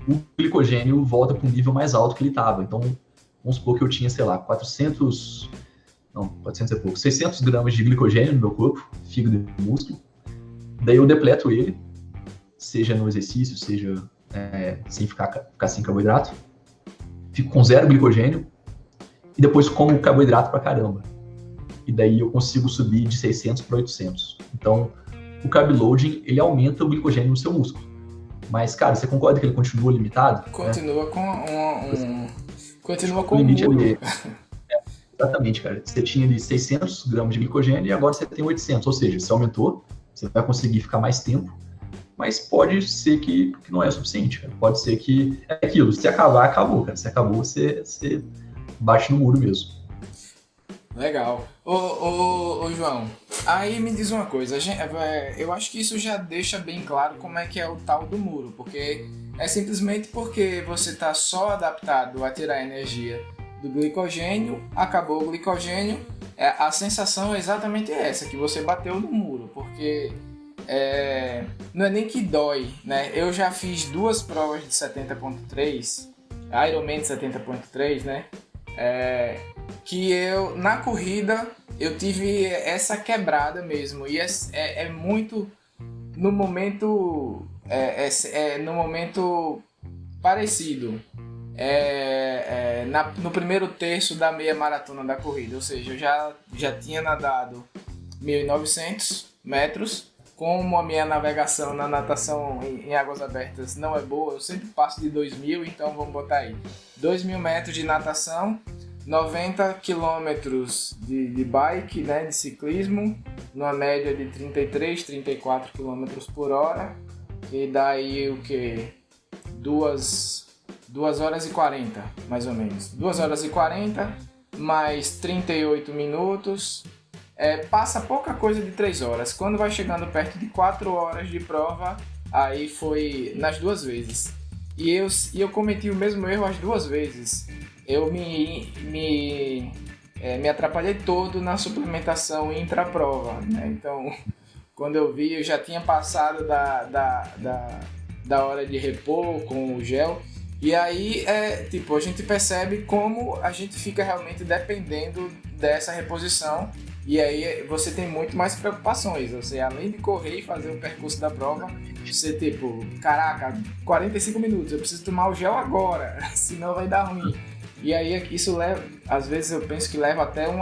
o glicogênio volta para um nível mais alto que ele estava. Então, vamos supor que eu tinha, sei lá, 400 é pouco, 600 gramas de glicogênio no meu corpo, fígado e músculo. Daí eu depleto ele, seja no exercício, seja sem ficar sem carboidrato. Fico com zero glicogênio e depois como carboidrato pra caramba. E daí eu consigo subir de 600 para 800. Então, o carb loading, ele aumenta o glicogênio no seu músculo. Mas, cara, você concorda que ele continua limitado? Continua, né? Continua com o limite muro. Ali. Exatamente, cara. Você tinha ali 600 gramas de glicogênio e agora você tem 800. Ou seja, você aumentou, você vai conseguir ficar mais tempo, mas pode ser que não é o suficiente, cara. Pode ser que é aquilo. Se acabar, acabou, cara. Se acabou, você bate no muro mesmo. Legal. Ô João, aí me diz uma coisa, eu acho que isso já deixa bem claro como é que é o tal do muro, porque é simplesmente porque você está só adaptado a tirar energia do glicogênio, acabou o glicogênio, a sensação é exatamente essa, que você bateu no muro, porque não é nem que dói, né? Eu já fiz 2 provas de 70.3, Ironman 70.3, né? Que eu, na corrida, eu tive essa quebrada mesmo, e é muito no momento no momento parecido, no primeiro terço da meia maratona da corrida, ou seja, eu já tinha nadado 1.900 metros, como a minha navegação na natação em águas abertas não é boa, eu sempre passo de 2.000, então vamos botar aí 2.000 metros de natação, 90 quilômetros de bike, né, de ciclismo, numa média de 33, 34 quilômetros por hora, e daí o que? 2 horas e 40, mais ou menos. 2 horas e 40, mais 38 minutos, passa pouca coisa de 3 horas. Quando vai chegando perto de 4 horas de prova, aí foi nas 2 vezes. E eu cometi o mesmo erro as 2 vezes. Eu me atrapalhei todo na suplementação intra-prova, né? Então, quando eu vi, eu já tinha passado da hora de repor com o gel. E aí, a gente percebe como a gente fica realmente dependendo dessa reposição. E aí você tem muito mais preocupações. Você, além de correr e fazer o percurso da prova, você caraca, 45 minutos, eu preciso tomar o gel agora, senão vai dar ruim. E aí isso leva, às vezes eu penso que leva até um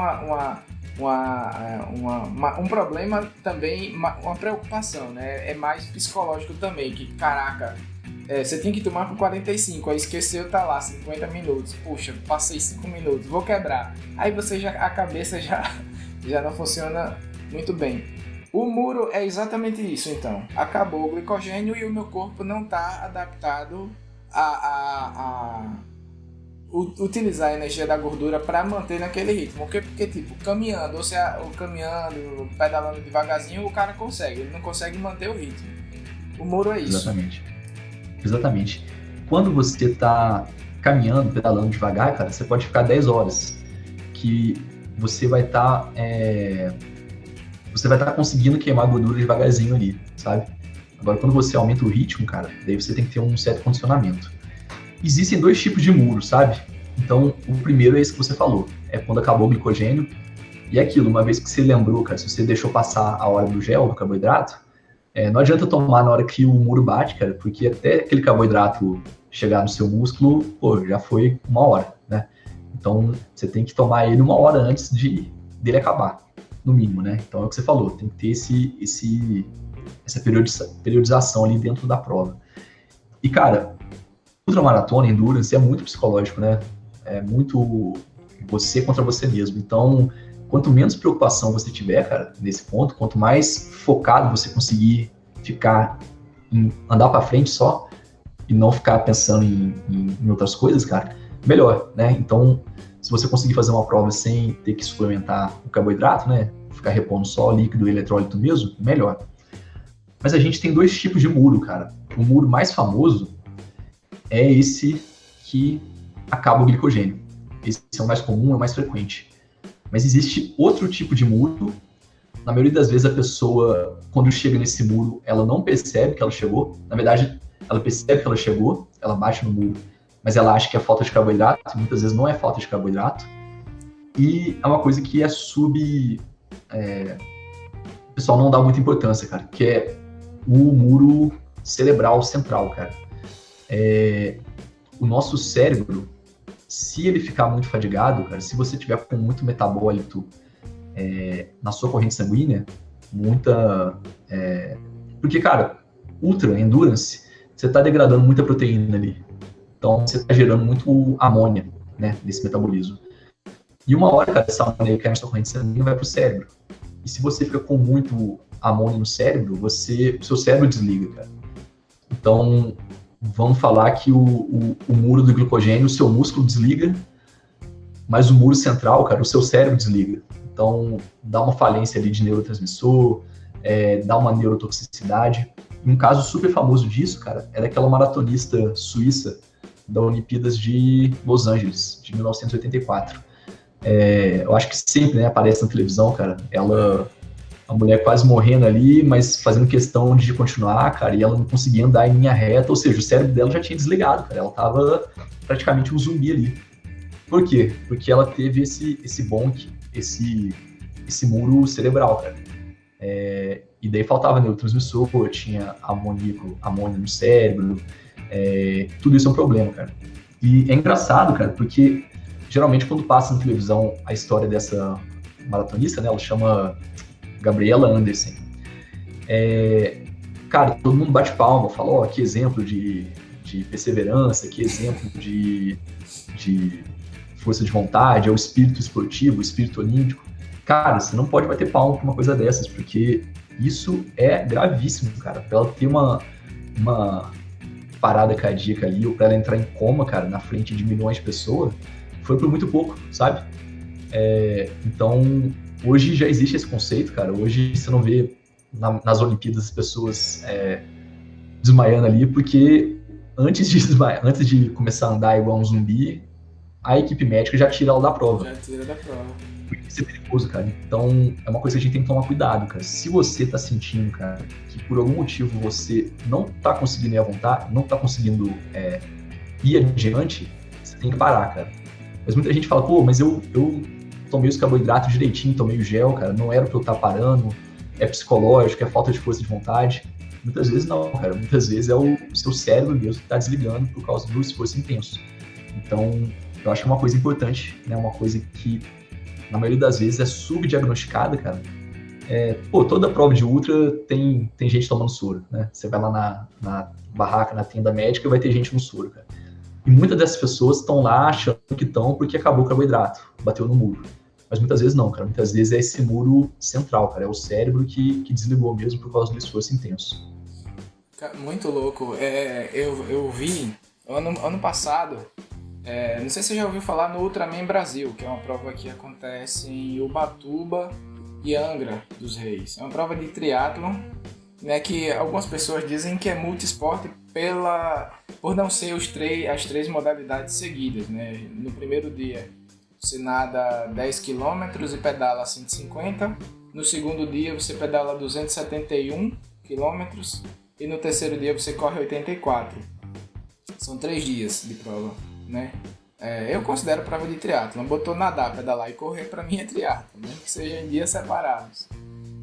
problema também, uma preocupação, né? É mais psicológico também, que caraca, você tem que tomar por 45, aí esqueceu, tá lá, 50 minutos, puxa, passei 5 minutos, vou quebrar. Aí a cabeça já não funciona muito bem. O muro é exatamente isso, então. Acabou o glicogênio e o meu corpo não está adaptado utilizar a energia da gordura para manter naquele ritmo. Porque tipo, caminhando, ou caminhando, pedalando devagarzinho, o cara consegue. Ele não consegue manter o ritmo. O muro é isso. Exatamente. Quando você tá caminhando, pedalando devagar, cara, você pode ficar 10 horas. Que você vai estar conseguindo queimar a gordura devagarzinho ali, sabe? Agora, quando você aumenta o ritmo, cara, daí você tem que ter um certo condicionamento. Existem 2 tipos de muro, sabe? Então, o primeiro é esse que você falou, é quando acabou o glicogênio, e é aquilo, uma vez que você lembrou, cara, se você deixou passar a hora do gel, do carboidrato, não adianta tomar na hora que o muro bate, cara, porque até aquele carboidrato chegar no seu músculo, pô, já foi 1 hora, né? Então, você tem que tomar ele 1 hora antes dele acabar, no mínimo, né? Então, é o que você falou, tem que ter essa periodização ali dentro da prova. E, cara, ultramaratona, endurance, é muito psicológico, né? É muito você contra você mesmo. Então, quanto menos preocupação você tiver, cara, nesse ponto, quanto mais focado você conseguir ficar em andar para frente só e não ficar pensando em outras coisas, cara, melhor, né? Então, se você conseguir fazer uma prova sem ter que suplementar o carboidrato, né? Ficar repondo só líquido e eletrólito mesmo, melhor. Mas a gente tem 2 tipos de muro, cara. O muro mais famoso é esse que acaba o glicogênio. Esse é o mais comum, é o mais frequente. Mas existe outro tipo de muro. Na maioria das vezes a pessoa, quando chega nesse muro, ela não percebe que ela chegou. Na verdade, ela percebe que ela chegou, ela bate no muro, mas ela acha que é falta de carboidrato. Muitas vezes não é falta de carboidrato. E é uma coisa que o pessoal não dá muita importância, cara, que é o muro cerebral central, cara. O nosso cérebro, se ele ficar muito fadigado, cara, se você tiver com muito metabólito na sua corrente sanguínea, porque, cara, ultra endurance, você está degradando muita proteína ali. Então, você está gerando muito amônia, né, nesse metabolismo. E uma hora, cara, essa amônia que é na sua corrente sanguínea vai para o cérebro. E se você fica com muito amônia no cérebro, o seu cérebro desliga, cara. Então, vamos falar que o muro do glicogênio, o seu músculo desliga, mas o muro central, cara, o seu cérebro desliga. Então, dá uma falência ali de neurotransmissor, dá uma neurotoxicidade. E um caso super famoso disso, cara, é daquela maratonista suíça da Olimpíadas de Los Angeles, de 1984. Eu acho que sempre, né, aparece na televisão, cara, a mulher quase morrendo ali, mas fazendo questão de continuar, cara, e ela não conseguia andar em linha reta, ou seja, o cérebro dela já tinha desligado, cara, ela tava praticamente um zumbi ali. Por quê? Porque ela teve esse bonk, esse muro cerebral, cara. E daí faltava neurotransmissor, tinha amônia no cérebro, tudo isso é um problema, cara. E é engraçado, cara, porque geralmente quando passa na televisão a história dessa maratonista, né, ela chama Gabriela Anderson. Cara, todo mundo bate palma, fala, ó, que exemplo de perseverança, que exemplo de força de vontade, é o espírito esportivo, o espírito olímpico. Cara, você não pode bater palma pra uma coisa dessas, porque isso é gravíssimo, cara. Pra ela ter uma parada cardíaca ali, ou pra ela entrar em coma, cara, na frente de milhões de pessoas, foi por muito pouco, sabe? Então, hoje já existe esse conceito, cara. Hoje você não vê nas Olimpíadas as pessoas desmaiando ali, porque antes de começar a andar igual um zumbi, a equipe médica já tira ela da prova. Já tira da prova. Porque isso é perigoso, cara. Então, é uma coisa que a gente tem que tomar cuidado, cara. Se você tá sentindo, cara, que por algum motivo você não tá conseguindo ir à vontade, não tá conseguindo ir adiante, você tem que parar, cara. Mas muita gente fala, pô, mas eu tomei os carboidratos direitinho, tomei o gel, cara, não era pra eu estar parando, é psicológico, é falta de força de vontade. Muitas vezes não, cara. Muitas vezes é o seu cérebro mesmo que tá desligando por causa do esforço intenso. Então, eu acho que é uma coisa importante, né? Uma coisa que, na maioria das vezes, é subdiagnosticada, cara. Toda prova de ultra tem gente tomando soro, né? Você vai lá na barraca, na tenda médica, vai ter gente no soro, cara. E muitas dessas pessoas estão lá achando que estão porque acabou o carboidrato, bateu no muro. Mas muitas vezes não, cara. Muitas vezes é esse muro central, cara. É o cérebro que desligou mesmo por causa do esforço intenso. Muito louco. Eu vi ano passado, Não sei se você já ouviu falar no Ultraman Brasil, que é uma prova que acontece em Ubatuba e Angra dos Reis. É uma prova de triatlon, né, que algumas pessoas dizem que é multiesporte por não ser as três modalidades seguidas, né? No primeiro dia você nada 10 km e pedala 150, no segundo dia você pedala 271 km e no terceiro dia você corre 84. São 3 dias de prova, né? Eu considero prova de triatlon. Botou nadar, pedalar e correr, para mim é triatlon, mesmo que seja em dias separados.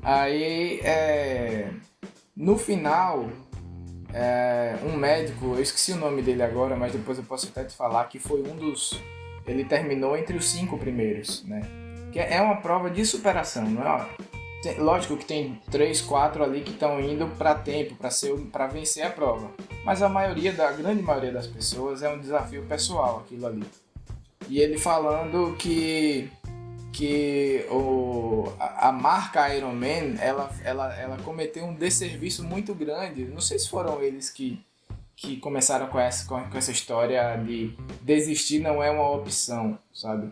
Aí, no final, um médico, eu esqueci o nome dele agora, mas depois eu posso até te falar, que foi ele terminou entre os 5 primeiros, né? Que é uma prova de superação, não é? Lógico que tem 3, 4 ali que estão indo para tempo, para vencer a prova. Mas a grande maioria das pessoas é um desafio pessoal aquilo ali. E ele falando que a marca Ironman, ela cometeu um desserviço muito grande. Não sei se foram eles que começaram com essa história de desistir não é uma opção, sabe?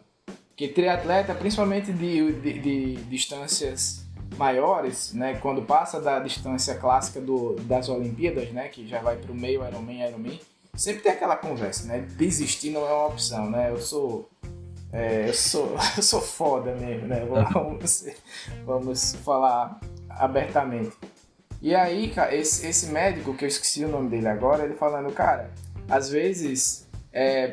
Porque triatleta, principalmente de distâncias maiores, né, quando passa da distância clássica das Olimpíadas, né, que já vai para o meio Ironman, sempre tem aquela conversa, né, desistir não é uma opção, né, eu sou foda mesmo, né, vamos falar abertamente. E aí, cara, esse médico, que eu esqueci o nome dele agora, ele falando, cara, às vezes,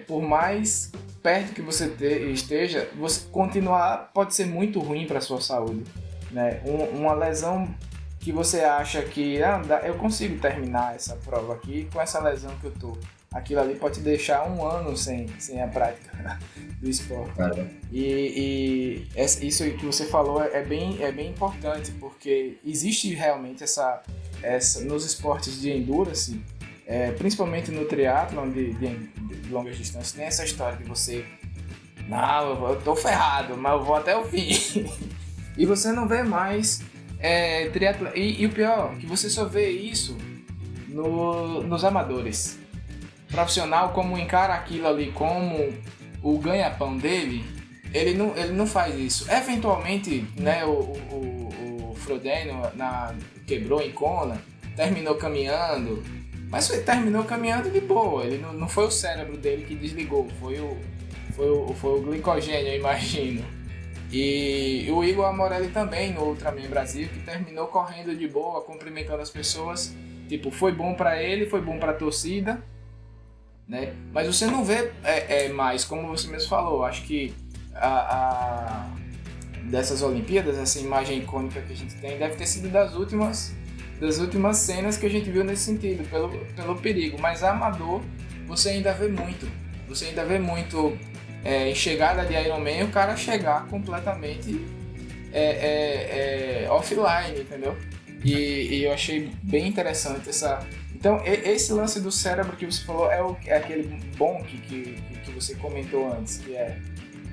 por mais perto que você esteja, você continuar pode ser muito ruim para sua saúde. Né? Uma lesão que você acha que eu consigo terminar essa prova aqui com essa lesão que eu tô. Aquilo ali pode deixar 1 ano sem a prática do esporte. E isso que você falou é bem importante, porque existe realmente essa nos esportes de endurance, principalmente no triatlon de longas distâncias, tem essa história de você, não, eu tô ferrado, mas eu vou até o fim. E você não vê mais triatleta. E o pior, que você só vê isso nos amadores. O profissional, como encara aquilo ali como o ganha-pão dele, ele não faz isso. Eventualmente, né, o Frodeno quebrou em Kona, terminou caminhando, mas terminou caminhando de boa. Ele não foi o cérebro dele que desligou, foi o glicogênio, eu imagino. E o Igor Amorelli também, no Ultraman Brasil, que terminou correndo de boa, cumprimentando as pessoas. Tipo, foi bom pra ele, foi bom pra torcida, né? Mas você não vê mais, como você mesmo falou, acho que dessas Olimpíadas, essa imagem icônica que a gente tem, deve ter sido das últimas cenas que a gente viu nesse sentido, pelo perigo. Mas amador, você ainda vê muito. Em chegada de Ironman, o cara chegar completamente offline, entendeu? E eu achei bem interessante essa... Então, esse lance do cérebro que você falou é aquele bom que você comentou antes, que é,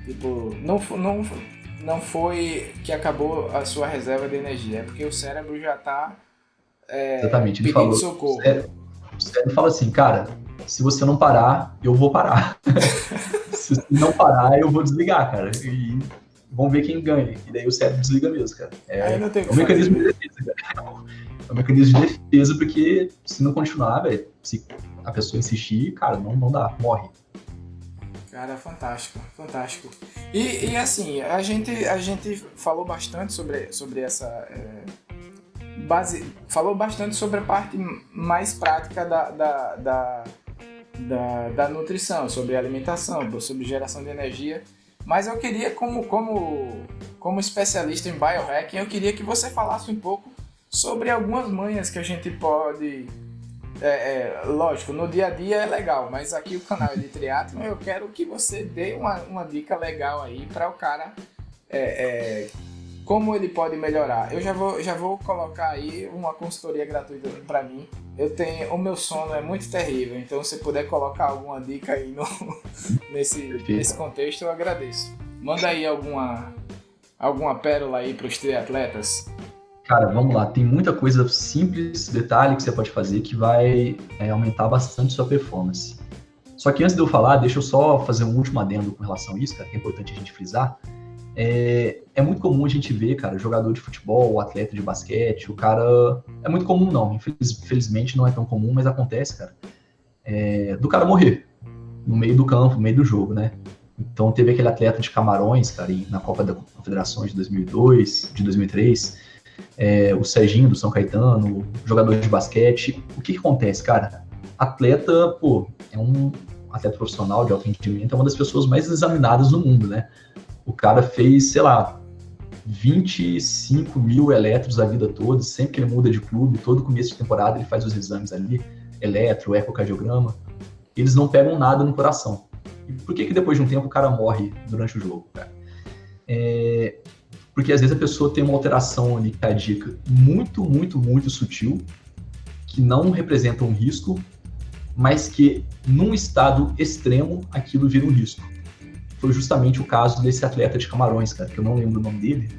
tipo, não foi que acabou a sua reserva de energia, é porque o cérebro já tá Exatamente, ele pedindo falou, socorro. O cérebro fala assim, cara, se você não parar, eu vou parar. Se você não parar, eu vou desligar, cara. E vamos ver quem ganha. E daí o cérebro desliga mesmo, cara. Aí não tem um mecanismo de defesa, cara. É um mecanismo de defesa, porque se não continuar, velho, se a pessoa insistir, cara, não dá, morre. Cara, fantástico. E assim, a gente falou bastante sobre essa... falou bastante sobre a parte mais prática da nutrição, sobre alimentação, sobre geração de energia, mas eu queria, como especialista em biohacking, eu queria que você falasse um pouco sobre algumas manhas que a gente pode... lógico, no dia a dia é legal, mas aqui o canal é de triatlon, eu quero que você dê uma dica legal aí para o cara, como ele pode melhorar. Eu já vou colocar aí uma consultoria gratuita para mim. O meu sono é muito terrível, então se puder colocar alguma dica aí nesse contexto, eu agradeço. Manda aí alguma pérola aí para os triatletas. Cara, vamos lá. Tem muita coisa simples, detalhe que você pode fazer que vai aumentar bastante sua performance. Só que antes de eu falar, deixa eu só fazer um último adendo com relação a isso, cara, que é importante a gente frisar. É muito comum a gente ver, cara, jogador de futebol, atleta de basquete, o cara... É muito comum não, infelizmente não é tão comum, mas acontece, cara, do cara morrer no meio do campo, no meio do jogo, né? Então teve aquele atleta de Camarões, cara, na Copa da Confederações de 2002, de 2003, o Serginho do São Caetano, jogador de basquete. O que acontece, cara? Atleta, pô, é um atleta profissional de alto rendimento, é uma das pessoas mais examinadas no mundo, né? O cara fez, sei lá, 25 mil eletros a vida toda, sempre que ele muda de clube, todo começo de temporada ele faz os exames ali, eletro, ecocardiograma, eles não pegam nada no coração. E por que depois de um tempo o cara morre durante o jogo, cara? Porque às vezes a pessoa tem uma alteração ali cardíaca muito, muito, muito sutil, que não representa um risco, mas que num estado extremo aquilo vira um risco. Foi justamente o caso desse atleta de Camarões, cara, que eu não lembro o nome dele,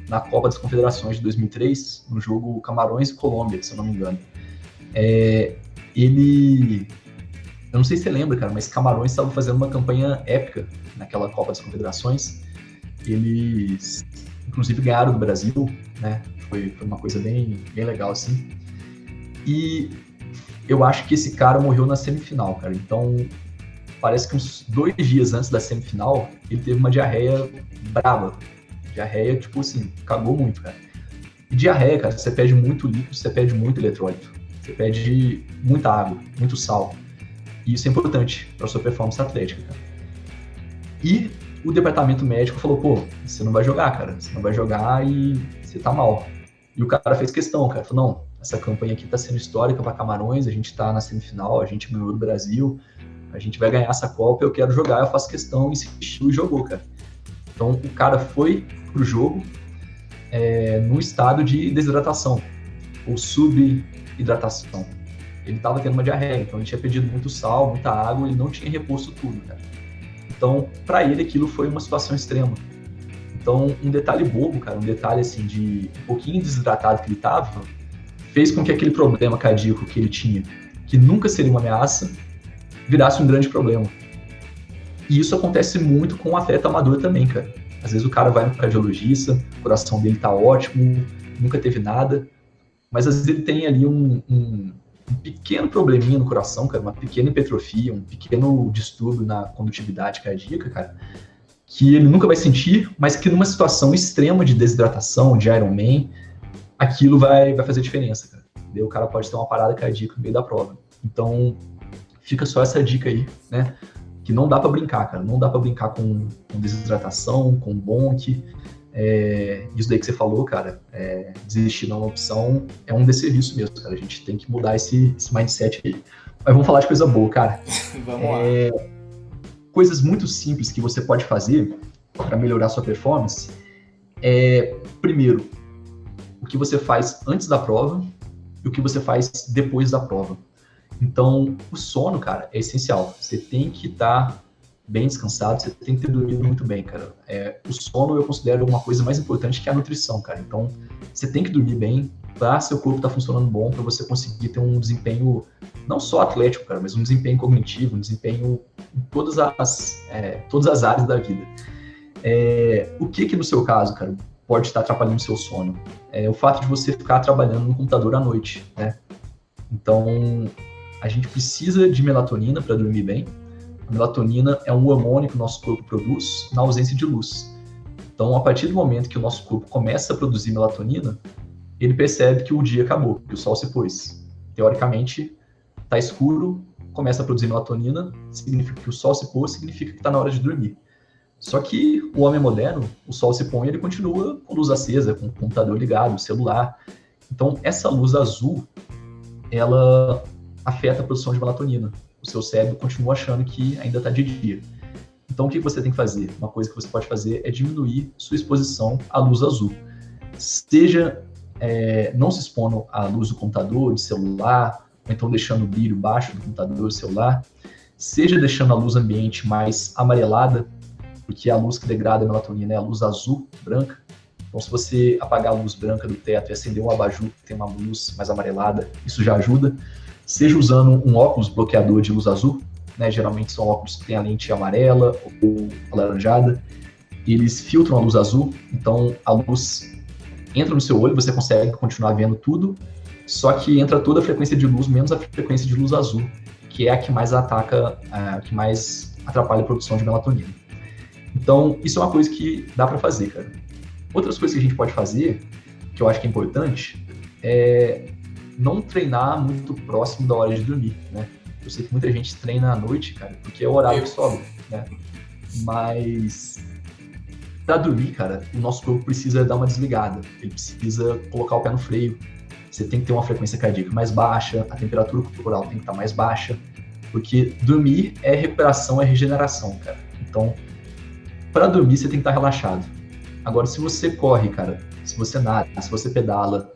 na Copa das Confederações de 2003, no jogo Camarões e Colômbia, se eu não me engano. Ele... Eu não sei se você lembra, cara, mas Camarões estava fazendo uma campanha épica naquela Copa das Confederações. Eles, inclusive, ganharam do Brasil, né? Foi uma coisa bem legal, assim. E eu acho que esse cara morreu na semifinal, cara. Então, parece que uns 2 dias antes da semifinal, ele teve uma diarreia brava. Diarreia, tipo assim, cagou muito, cara. E diarreia, cara, você perde muito líquido, você perde muito eletrólito. Você perde muita água, muito sal. E isso é importante para a sua performance atlética, cara. E o departamento médico falou, pô, você não vai jogar, cara. Você não vai jogar e você tá mal. E o cara fez questão, cara. Falou, não, essa campanha aqui tá sendo histórica para Camarões, a gente tá na semifinal, a gente ganhou do Brasil, a gente vai ganhar essa Copa, eu quero jogar, eu faço questão, insistiu e jogou, cara. Então o cara foi pro jogo num estado de desidratação, ou subidratação. Ele estava tendo uma diarreia, então ele tinha perdido muito sal, muita água, ele não tinha reposto tudo, cara. Então, para ele, aquilo foi uma situação extrema. Então, um detalhe bobo, cara, um detalhe assim de um pouquinho desidratado que ele estava, fez com que aquele problema cardíaco que ele tinha, que nunca seria uma ameaça, virasse um grande problema. E isso acontece muito com o atleta amador também, cara. Às vezes o cara vai no cardiologista, o coração dele tá ótimo, nunca teve nada, mas às vezes ele tem ali um pequeno probleminha no coração, cara, uma pequena hipertrofia, um pequeno distúrbio na condutividade cardíaca, cara, que ele nunca vai sentir, mas que numa situação extrema de desidratação, de Ironman, aquilo vai fazer diferença, cara. Daí o cara pode ter uma parada cardíaca no meio da prova. Então, fica só essa dica aí, né? Que não dá pra brincar, cara. Não dá pra brincar com desidratação, com bonk. Isso daí que você falou, cara, desistir não é uma opção, é um desserviço mesmo, cara. A gente tem que mudar esse mindset aí. Mas vamos falar de coisa boa, cara. Vamos lá. Coisas muito simples que você pode fazer para melhorar sua performance primeiro, o que você faz antes da prova e o que você faz depois da prova. Então, o sono, cara, é essencial. Você tem que estar bem descansado, você tem que ter dormido muito bem, cara. O sono eu considero uma coisa mais importante que a nutrição, cara. Então, você tem que dormir bem para seu corpo estar funcionando bom, para você conseguir ter um desempenho não só atlético, cara, mas um desempenho cognitivo, um desempenho em todas as áreas da vida. O que no seu caso, cara, pode estar atrapalhando o seu sono? O fato de você ficar trabalhando no computador à noite, né? Então, a gente precisa de melatonina para dormir bem. A melatonina é um hormônio que o nosso corpo produz na ausência de luz. Então, a partir do momento que o nosso corpo começa a produzir melatonina, ele percebe que o dia acabou, que o sol se pôs. Teoricamente, está escuro, começa a produzir melatonina, significa que o sol se pôs, significa que está na hora de dormir. Só que o homem moderno, o sol se põe, ele continua com luz acesa, com o computador ligado, o celular. Então, essa luz azul, ela afeta a produção de melatonina. O seu cérebro continua achando que ainda está de dia. Então, o que você tem que fazer? Uma coisa que você pode fazer é diminuir sua exposição à luz azul. Seja não se expondo à luz do computador, do celular, ou então deixando o brilho baixo do computador, do celular. Seja deixando a luz ambiente mais amarelada, porque a luz que degrada a melatonina é a luz azul, branca. Então, se você apagar a luz branca do teto e acender um abajur que tem uma luz mais amarelada, isso já ajuda. Seja usando um óculos bloqueador de luz azul, né? Geralmente são óculos que têm a lente amarela ou alaranjada. Eles filtram a luz azul, então a luz entra no seu olho, você consegue continuar vendo tudo, só que entra toda a frequência de luz, menos a frequência de luz azul, que é a que mais ataca, a que mais atrapalha a produção de melatonina. Então, isso é uma coisa que dá para fazer, cara. Outras coisas que a gente pode fazer, que eu acho que é importante, é não treinar muito próximo da hora de dormir, né? Eu sei que muita gente treina à noite, cara, porque é o horário que sobra, né? Mas para dormir, cara, o nosso corpo precisa dar uma desligada. Ele precisa colocar o pé no freio. Você tem que ter uma frequência cardíaca mais baixa, a temperatura corporal tem que estar mais baixa, porque dormir é recuperação, é regeneração, cara. Então, para dormir, você tem que estar relaxado. Agora, se você corre, cara, se você nada, se você pedala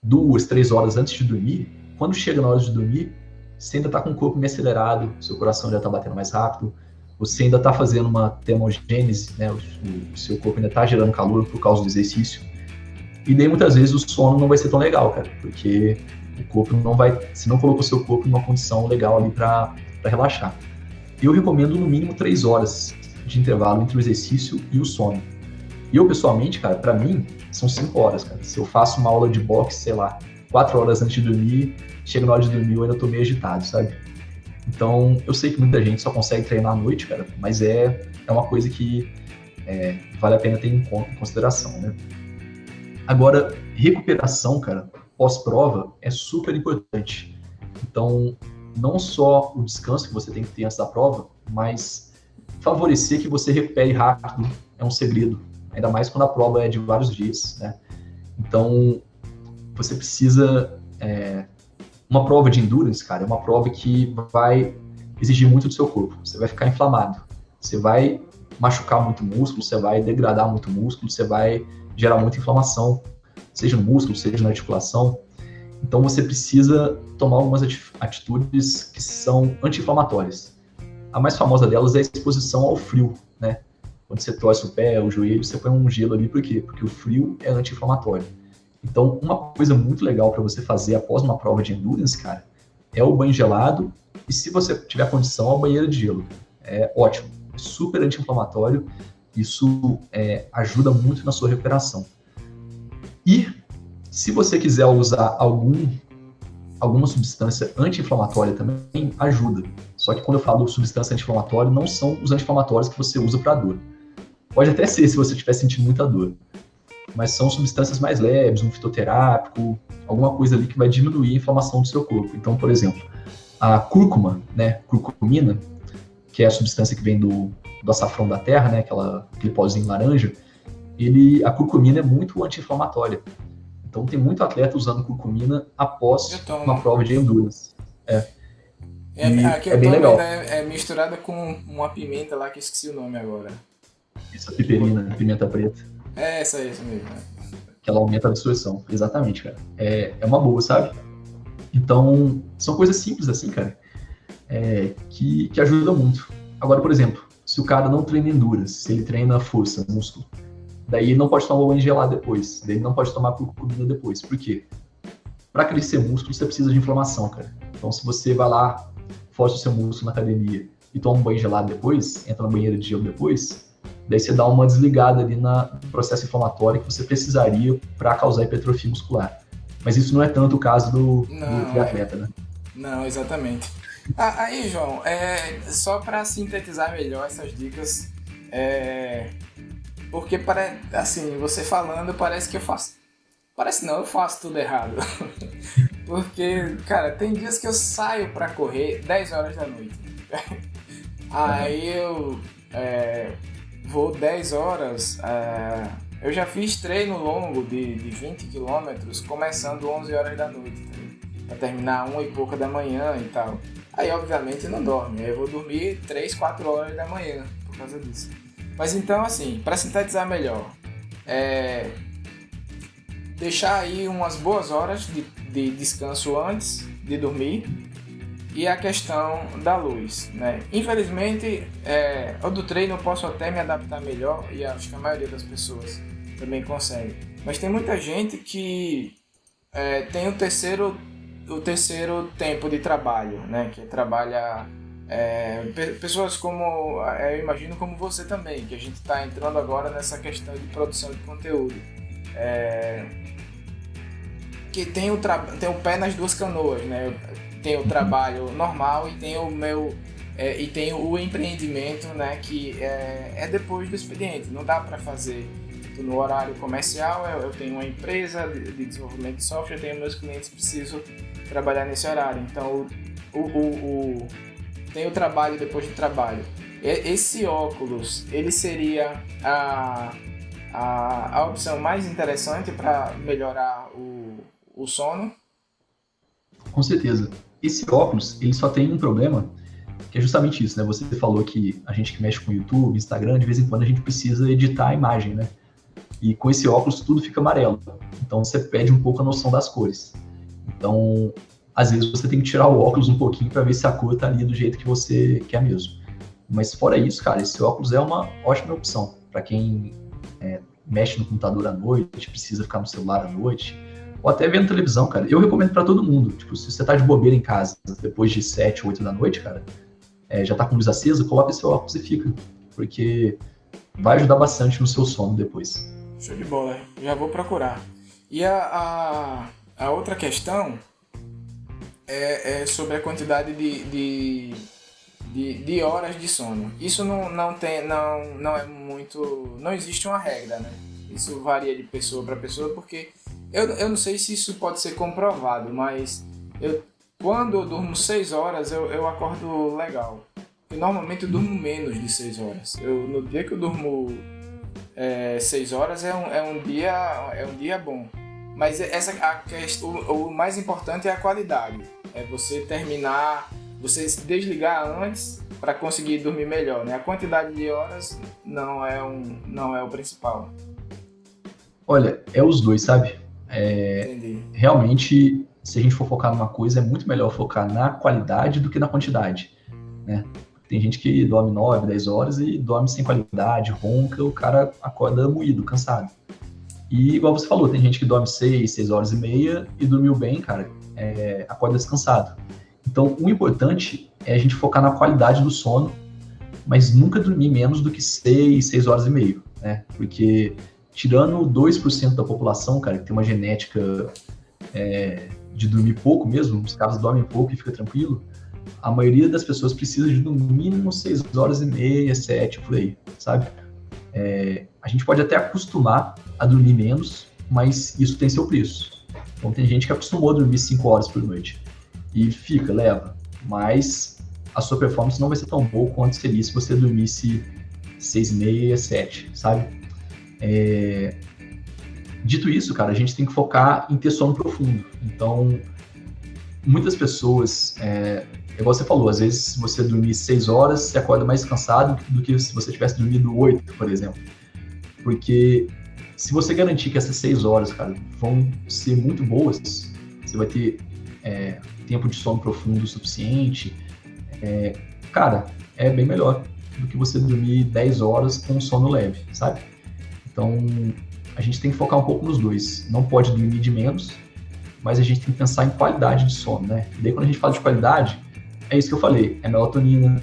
2, 3 horas antes de dormir, quando chega na hora de dormir, você ainda está com o corpo meio acelerado, seu coração ainda está batendo mais rápido, você ainda está fazendo uma termogênese, né? O seu corpo ainda está gerando calor por causa do exercício. E daí, muitas vezes, o sono não vai ser tão legal, cara, porque o corpo não vai... Você não colocou o seu corpo numa condição legal ali para relaxar. Eu recomendo, no mínimo, 3 horas de intervalo entre o exercício e o sono. E eu, pessoalmente, cara, para mim, são 5 horas, cara. Se eu faço uma aula de boxe, sei lá, 4 horas antes de dormir, chega na hora de dormir, eu ainda tô meio agitado, sabe? Então, eu sei que muita gente só consegue treinar à noite, cara, mas é uma coisa que vale a pena ter em consideração, né? Agora, recuperação, cara, pós-prova é super importante. Então, não só o descanso que você tem que ter antes da prova, mas favorecer que você recupere rápido é um segredo. Ainda mais quando a prova é de vários dias, né? Então, você precisa... uma prova de endurance, cara, é uma prova que vai exigir muito do seu corpo. Você vai ficar inflamado. Você vai machucar muito músculo, você vai degradar muito músculo, você vai gerar muita inflamação, seja no músculo, seja na articulação. Então, você precisa tomar algumas atitudes que são anti-inflamatórias. A mais famosa delas é a exposição ao frio, né? Quando você torce o pé, o joelho, você põe um gelo ali, por quê? Porque o frio é anti-inflamatório. Então, uma coisa muito legal para você fazer após uma prova de endurance, cara, é o banho gelado, e se você tiver condição, a banheira de gelo. É ótimo, é super anti-inflamatório, isso ajuda muito na sua recuperação. E, se você quiser usar alguma substância anti-inflamatória também, ajuda. Só que quando eu falo substância anti-inflamatória, não são os anti-inflamatórios que você usa para dor. Pode até ser se você estiver sentindo muita dor, mas são substâncias mais leves, um fitoterápico, alguma coisa ali que vai diminuir a inflamação do seu corpo. Então, por exemplo, a cúrcuma, né, curcumina, que é a substância que vem do açafrão da terra, né, aquele pozinho laranja, a curcumina é muito anti-inflamatória. Então, tem muito atleta usando curcumina após uma prova de endurance. Aqui eu bem legal. É misturada com uma pimenta lá que eu esqueci o nome agora. Isso, a piperina, pimenta preta. É essa mesmo. Que ela aumenta a absorção. Exatamente, cara. É uma boa, sabe? Então, são coisas simples assim, cara, que ajudam muito. Agora, por exemplo, se o cara não treina endurance, se ele treina força, músculo, daí ele não pode tomar banho gelado depois, daí ele não pode tomar curcumina depois. Por quê? Para crescer músculo, você precisa de inflamação, cara. Então, se você vai lá, força o seu músculo na academia e toma um banho gelado depois, entra na banheira de gelo depois, daí você dá uma desligada ali no processo inflamatório que você precisaria para causar hipertrofia muscular. Mas isso não é tanto o caso do triatleta, né? Não, exatamente. Aí, João, só para sintetizar melhor essas dicas, porque assim, você falando parece que eu faço... Parece não, eu faço tudo errado. Porque, cara, tem dias que eu saio para correr 10 horas da noite. Aí eu vou 10 horas, eu já fiz treino longo de 20 km começando 11 horas da noite, tá? Pra terminar 1 e pouca da manhã e tal. Aí obviamente não dorme, aí eu vou dormir 3, 4 horas da manhã por causa disso. Mas então assim, para sintetizar melhor, deixar aí umas boas horas de descanso antes de dormir. E a questão da luz, né? Infelizmente, o do treino eu posso até me adaptar melhor, e acho que a maioria das pessoas também consegue. Mas tem muita gente que tem o terceiro tempo de trabalho, né? Que trabalha Pessoas como, eu imagino como você também, que a gente está entrando agora nessa questão de produção de conteúdo. Que tem o pé nas duas canoas, né? Tem o trabalho normal e tem o meu e tem o empreendimento, né? Que é depois do expediente. Não dá para fazer no horário comercial. Eu tenho uma empresa de desenvolvimento de software, eu tenho meus clientes, preciso trabalhar nesse horário. Então tem o trabalho depois do trabalho. Esse óculos, ele seria a opção mais interessante para melhorar o sono? Com certeza. Esse óculos, ele só tem um problema, que é justamente isso, né? Você falou que a gente que mexe com YouTube, Instagram, de vez em quando a gente precisa editar a imagem, né? E com esse óculos tudo fica amarelo. Então você perde um pouco a noção das cores. Então, às vezes você tem que tirar o óculos um pouquinho para ver se a cor tá ali do jeito que você quer mesmo. Mas fora isso, cara, esse óculos é uma ótima opção para quem mexe no computador à noite, precisa ficar no celular à noite, ou até vendo televisão, cara. Eu recomendo para todo mundo. Tipo, se você tá de bobeira em casa depois de 7, 8 da noite, cara, já tá com luz acesa, coloca esse óculos e fica. Porque vai ajudar bastante no seu sono depois. Show de bola, já vou procurar. E a outra questão é sobre a quantidade de horas de sono. Isso não é muito... Não existe uma regra, né? Isso varia de pessoa para pessoa, porque eu não sei se isso pode ser comprovado, mas quando eu durmo 6 horas, eu acordo legal. E normalmente eu durmo menos de 6 horas. No dia que eu durmo 6 horas é um dia bom. Mas o mais importante é a qualidade. É você terminar, você se desligar antes para conseguir dormir melhor, né? A quantidade de horas não é o principal. Olha, é os dois, sabe? Entendi. Realmente, se a gente for focar numa coisa, é muito melhor focar na qualidade do que na quantidade, né? Tem gente que dorme 9, 10 horas e dorme sem qualidade, ronca, o cara acorda moído, cansado. E igual você falou, tem gente que dorme 6 horas e meia e dormiu bem, cara, acorda descansado. Então, o importante é a gente focar na qualidade do sono, mas nunca dormir menos do que 6 horas e meia, né? Porque tirando 2% da população, cara, que tem uma genética de dormir pouco mesmo, os caras dormem pouco e fica tranquilo, a maioria das pessoas precisa de no mínimo 6 horas e meia, 7, por aí, sabe? A gente pode até acostumar a dormir menos, mas isso tem seu preço. Então tem gente que acostumou a dormir 5 horas por noite e leva, mas a sua performance não vai ser tão boa quanto seria se você dormisse 6 e meia, 7, sabe? Dito isso, cara, a gente tem que focar em ter sono profundo. Então, muitas pessoas, igual você falou, às vezes se você dormir 6 horas, você acorda mais cansado do que se você tivesse dormido 8, por exemplo. Porque se você garantir que essas 6 horas, cara, vão ser muito boas, você vai ter tempo de sono profundo o suficiente, cara, é bem melhor do que você dormir 10 horas com um sono leve, sabe? Então, a gente tem que focar um pouco nos dois. Não pode dormir de menos, mas a gente tem que pensar em qualidade de sono, né? E daí, quando a gente fala de qualidade, é isso que eu falei, é melatonina,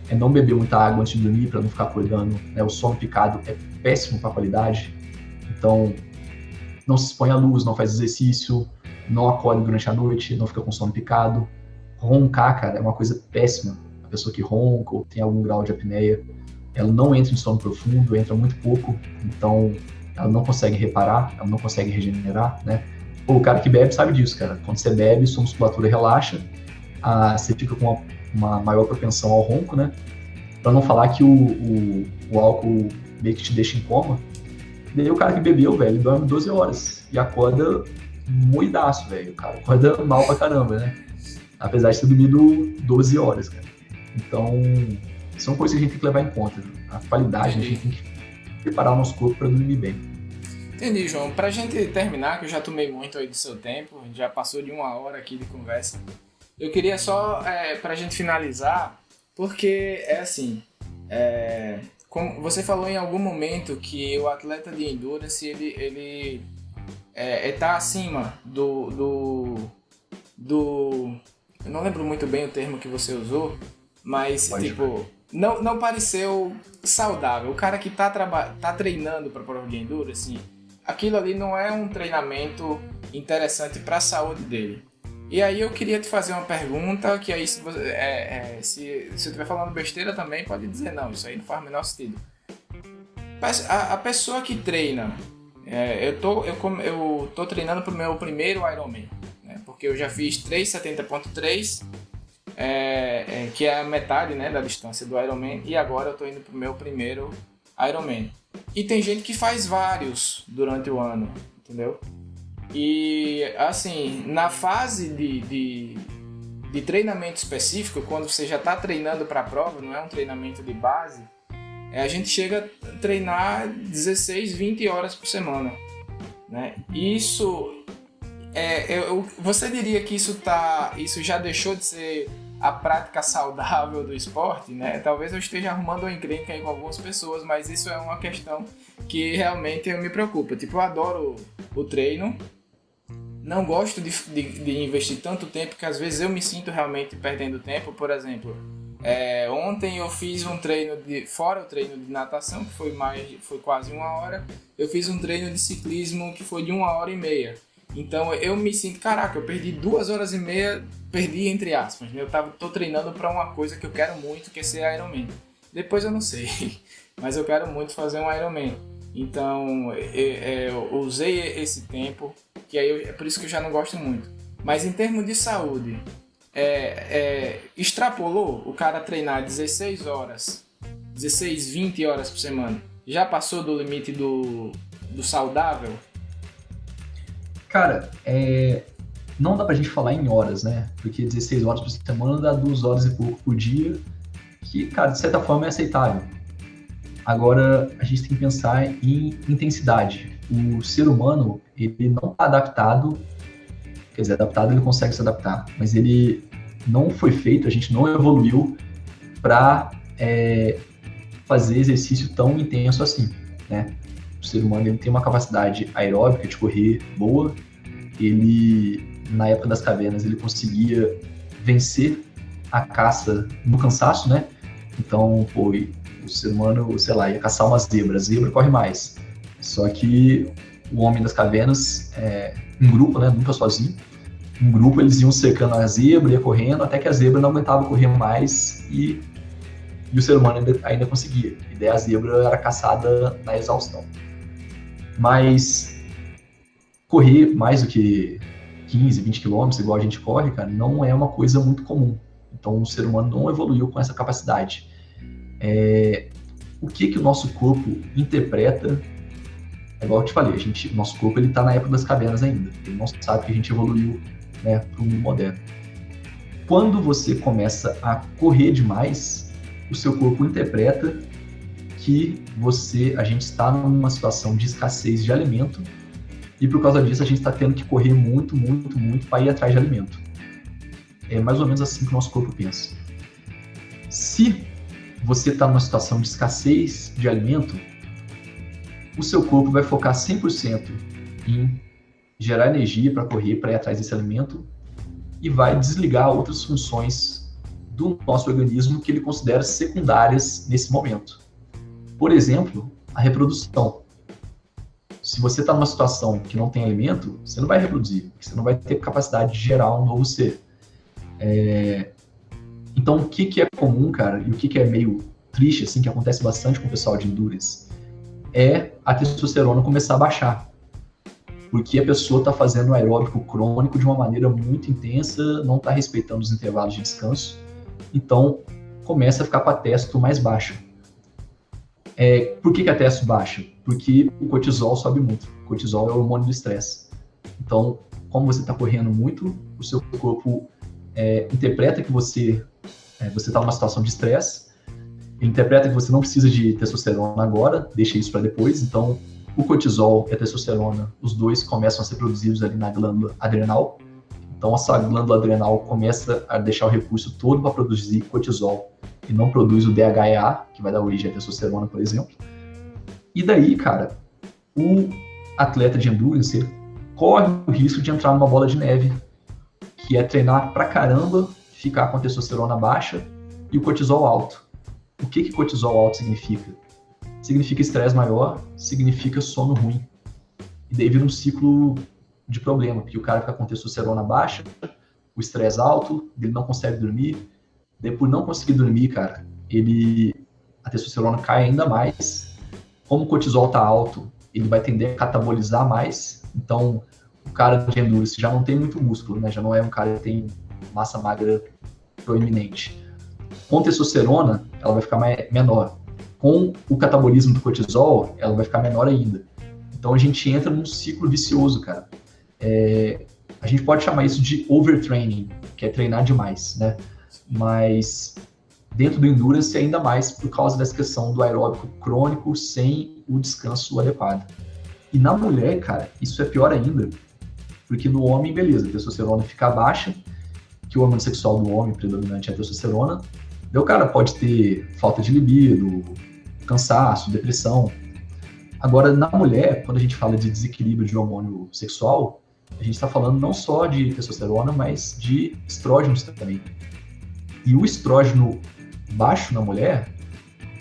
é não beber muita água antes de dormir para não ficar acordando, né? O sono picado é péssimo para a qualidade. Então, não se expõe à luz, não faz exercício, não acorda durante a noite, não fica com sono picado. Roncar, cara, é uma coisa péssima. A pessoa que ronca ou tem algum grau de apneia, ela não entra em sono profundo, entra muito pouco, então ela não consegue reparar, ela não consegue regenerar, né? Pô, o cara que bebe sabe disso, cara. Quando você bebe, sua musculatura relaxa, você fica com uma maior propensão ao ronco, né? Pra não falar que o álcool meio que te deixa em coma. Daí o cara que bebeu, velho, dorme 12 horas e acorda moidaço, velho. O cara acorda mal pra caramba, né? Apesar de ter dormido 12 horas, cara. Então, são coisas que a gente tem que levar em conta. A qualidade, a gente tem que preparar o nosso corpo para dormir bem. Entendi, João. Pra gente terminar, que eu já tomei muito aí do seu tempo, já passou de 1 hora aqui de conversa, eu queria só, pra gente finalizar, porque é assim, como você falou em algum momento que o atleta de endurance, ele tá acima do... Eu não lembro muito bem o termo que você usou, mas, Pode. tipo, não pareceu saudável. O cara que tá treinando pra prova de enduro, assim, aquilo ali não é um treinamento interessante pra saúde dele. E aí eu queria te fazer uma pergunta, que aí se eu estiver falando besteira também, pode dizer não, isso aí não faz o menor sentido. A pessoa que treina, eu tô treinando pro meu primeiro Ironman, né? Porque eu já fiz 3,70.3, que é a metade, né, da distância do Ironman, e agora eu tô indo pro meu primeiro Ironman. E tem gente que faz vários durante o ano, entendeu? E assim, na fase de treinamento específico, quando você já está treinando para a prova, não é um treinamento de base, a gente chega a treinar 16, 20 horas por semana, né? Isso, você diria que isso já deixou de ser a prática saudável do esporte, né? Talvez eu esteja arrumando uma encrenca aí com algumas pessoas, mas isso é uma questão que realmente me preocupa. Tipo, eu adoro o treino, não gosto de investir tanto tempo, que às vezes eu me sinto realmente perdendo tempo. Por exemplo, ontem eu fiz um treino fora o treino de natação, que foi quase 1 hora. Eu fiz um treino de ciclismo que foi de 1h30. Então eu me sinto, caraca, eu perdi 2h30, perdi entre aspas. Eu tô treinando para uma coisa que eu quero muito, que é ser Ironman. Depois eu não sei, mas eu quero muito fazer um Ironman. Então eu usei esse tempo, que aí é por isso que eu já não gosto muito. Mas em termos de saúde, extrapolou o cara treinar 16 horas, 16, 20 horas por semana? Já passou do limite do saudável? Cara, não dá pra gente falar em horas, né? Porque 16 horas por semana dá 2 horas e pouco por dia, que, cara, de certa forma é aceitável. Agora, a gente tem que pensar em intensidade. O ser humano, ele não está adaptado, quer dizer, adaptado ele consegue se adaptar, mas ele não foi feito, a gente não evoluiu para fazer exercício tão intenso assim, né? O ser humano, ele tem uma capacidade aeróbica de correr boa, ele, na época das cavernas, ele conseguia vencer a caça no cansaço, né? Então, o ser humano, sei lá, ia caçar uma zebra. A zebra corre mais. Só que o homem das cavernas, em grupo, né, nunca sozinho, em grupo eles iam cercando a zebra, ia correndo, até que a zebra não aguentava correr mais e o ser humano ainda conseguia. E daí a zebra era caçada na exaustão. Mas correr mais do que 15, 20 quilômetros, igual a gente corre, cara, não é uma coisa muito comum. Então o ser humano não evoluiu com essa capacidade. O que o nosso corpo interpreta, igual eu te falei, o nosso corpo está na época das cavernas ainda, ele não sabe que a gente evoluiu, né, para o mundo moderno. Quando você começa a correr demais, o seu corpo interpreta que a gente está numa situação de escassez de alimento e por causa disso a gente está tendo que correr muito, muito, muito para ir atrás de alimento. É mais ou menos assim que o nosso corpo pensa. Se você está numa situação de escassez de alimento, o seu corpo vai focar 100% em gerar energia para correr, para ir atrás desse alimento e vai desligar outras funções do nosso organismo que ele considera secundárias nesse momento. Por exemplo, a reprodução. Se você está numa situação que não tem alimento, você não vai reproduzir, você não vai ter capacidade de gerar um novo ser. Então, o que é comum, cara, e o que é meio triste, assim, que acontece bastante com o pessoal de endurance, é a testosterona começar a baixar. Porque a pessoa está fazendo aeróbico crônico de uma maneira muito intensa, não está respeitando os intervalos de descanso, então começa a ficar com a testo mais baixa. Por que a testo baixa? Porque o cortisol sobe muito. O cortisol é o hormônio do estresse. Então, como você está correndo muito, o seu corpo interpreta que você está numa situação de estresse, ele interpreta que você não precisa de testosterona agora, deixa isso para depois, então o cortisol e a testosterona, os dois começam a ser produzidos ali na glândula adrenal, então essa glândula adrenal começa a deixar o recurso todo para produzir cortisol e não produz o DHEA, que vai dar origem à testosterona, por exemplo. E daí, cara, o atleta de endurance corre o risco de entrar numa bola de neve, que é treinar pra caramba, ficar com a testosterona baixa e o cortisol alto. O que cortisol alto significa? Significa estresse maior, significa sono ruim. E daí vira um ciclo de problema, porque o cara fica com testosterona baixa, o estresse alto, ele não consegue dormir. Daí por não conseguir dormir, cara, a testosterona cai ainda mais. Como o cortisol tá alto, ele vai tender a catabolizar mais. Então, o cara de endurance já não tem muito músculo, né? Já não é um cara que tem massa magra proeminente. Com testosterona, ela vai ficar menor. Com o catabolismo do cortisol, ela vai ficar menor ainda. Então, a gente entra num ciclo vicioso, cara. A gente pode chamar isso de overtraining, que é treinar demais, né? Mas dentro do endurance, ainda mais por causa dessa questão do aeróbico crônico sem o descanso adequado. E na mulher, cara, isso é pior ainda, porque no homem, beleza, a testosterona fica baixa, que o hormônio sexual do homem predominante é a testosterona, daí o cara pode ter falta de libido, cansaço, depressão. Agora, na mulher, quando a gente fala de desequilíbrio de hormônio sexual, a gente está falando não só de testosterona, mas de estrógenos também. E o estrógeno baixo na mulher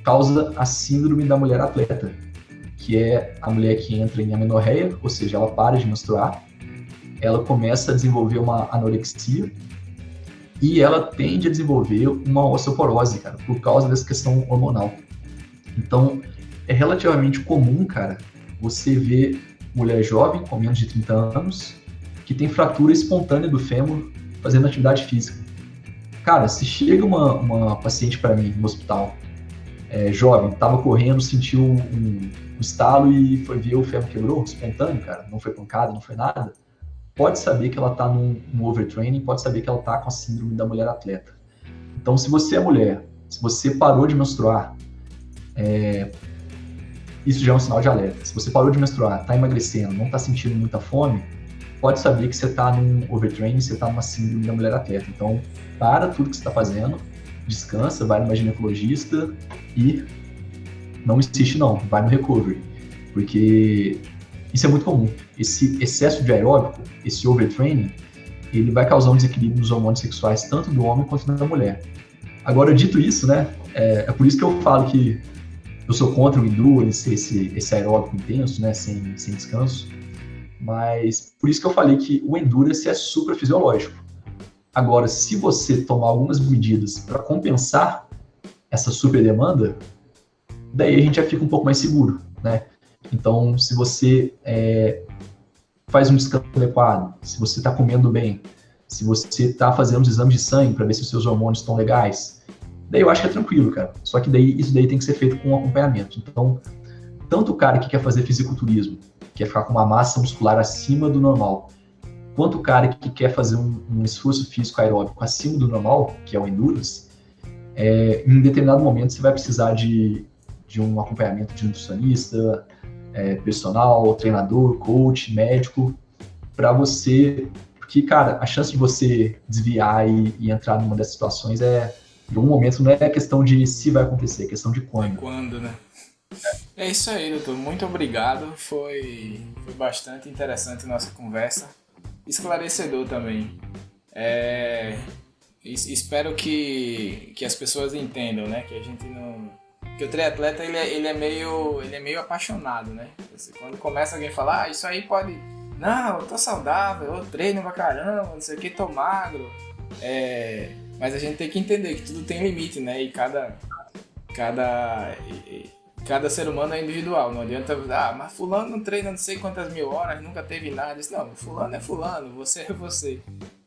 causa a síndrome da mulher atleta, que é a mulher que entra em amenorreia, ou seja, ela para de menstruar, ela começa a desenvolver uma anorexia e ela tende a desenvolver uma osteoporose, cara, por causa dessa questão hormonal. Então, é relativamente comum, cara, você ver mulher jovem, com menos de 30 anos, que tem fratura espontânea do fêmur fazendo atividade física. Cara, se chega uma paciente para mim no hospital, jovem, tava correndo, sentiu um estalo e foi ver o fêmur quebrou, espontâneo, cara, não foi pancada, não foi nada, pode saber que ela tá num overtraining, pode saber que ela tá com a síndrome da mulher atleta. Então, se você é mulher, se você parou de menstruar, isso já é um sinal de alerta. Se você parou de menstruar, tá emagrecendo, não tá sentindo muita fome, pode saber que você tá num overtraining, você tá numa síndrome da mulher atleta. Então, para tudo que você tá fazendo, descansa, vai numa ginecologista e não insiste não, vai no recovery. Porque isso é muito comum. Esse excesso de aeróbico, esse overtraining, ele vai causar um desequilíbrio nos hormônios sexuais, tanto do homem quanto da mulher. Agora, dito isso, né, é por isso que eu falo que eu sou contra o endurance, esse aeróbico intenso, né, sem descanso. Mas por isso que eu falei que o endurance é super fisiológico. Agora, se você tomar algumas medidas para compensar essa super demanda, daí a gente já fica um pouco mais seguro, né? Então, se você faz um descanso adequado, se você está comendo bem, se você está fazendo os exames de sangue para ver se os seus hormônios estão legais, daí eu acho que é tranquilo, cara. Só que isso daí tem que ser feito com acompanhamento. Então, tanto o cara que quer fazer fisiculturismo, quer ficar com uma massa muscular acima do normal, quanto o cara que quer fazer um esforço físico aeróbico acima do normal, que é o endurance, em determinado momento você vai precisar de um acompanhamento de nutricionista, personal, treinador, coach, médico, para você... Porque, cara, a chance de você desviar e entrar numa dessas situações em algum momento não é questão de se vai acontecer, é questão de quando. Quando, né? É isso aí, doutor. Muito obrigado. Foi bastante interessante a nossa conversa. Esclarecedor também. Espero que as pessoas entendam, né? Que a gente não... Que o triatleta, ele é meio apaixonado, né? Quando começa alguém a falar, isso aí pode... Não, eu tô saudável, eu treino pra caramba, não sei o que, tô magro. Mas a gente tem que entender que tudo tem limite, né? E cada ser humano é individual. Não adianta, mas fulano não treina não sei quantas mil horas, nunca teve nada. Não, fulano é fulano, você é você.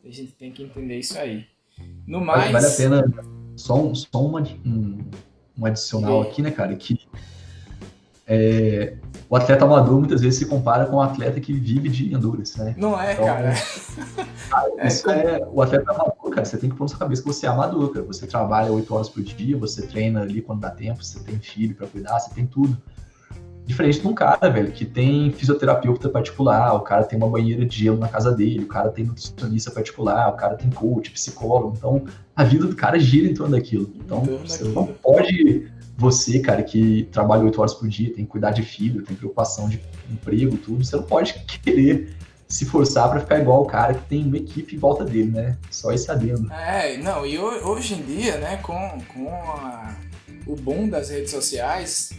A gente tem que entender isso aí. No mais... Vale a pena só um adicional aqui, né, cara, que o atleta amador muitas vezes se compara com o atleta que vive de endurance, né? Não é, então, cara. O atleta amador, cara, você tem que pôr na sua cabeça que você é amador, cara. Você trabalha 8 horas por dia, você treina ali quando dá tempo, você tem filho pra cuidar, você tem tudo. Diferente de um cara, velho, que tem fisioterapeuta particular, o cara tem uma banheira de gelo na casa dele, o cara tem nutricionista particular, o cara tem coach, psicólogo. Então, a vida do cara gira em torno daquilo. Então, você não pode... Você, cara, que trabalha 8 horas por dia, tem que cuidar de filho, tem preocupação de emprego, tudo, você não pode querer se forçar para ficar igual o cara que tem uma equipe em volta dele, né? Só isso sabendo. Não, e hoje em dia, né, o boom das redes sociais,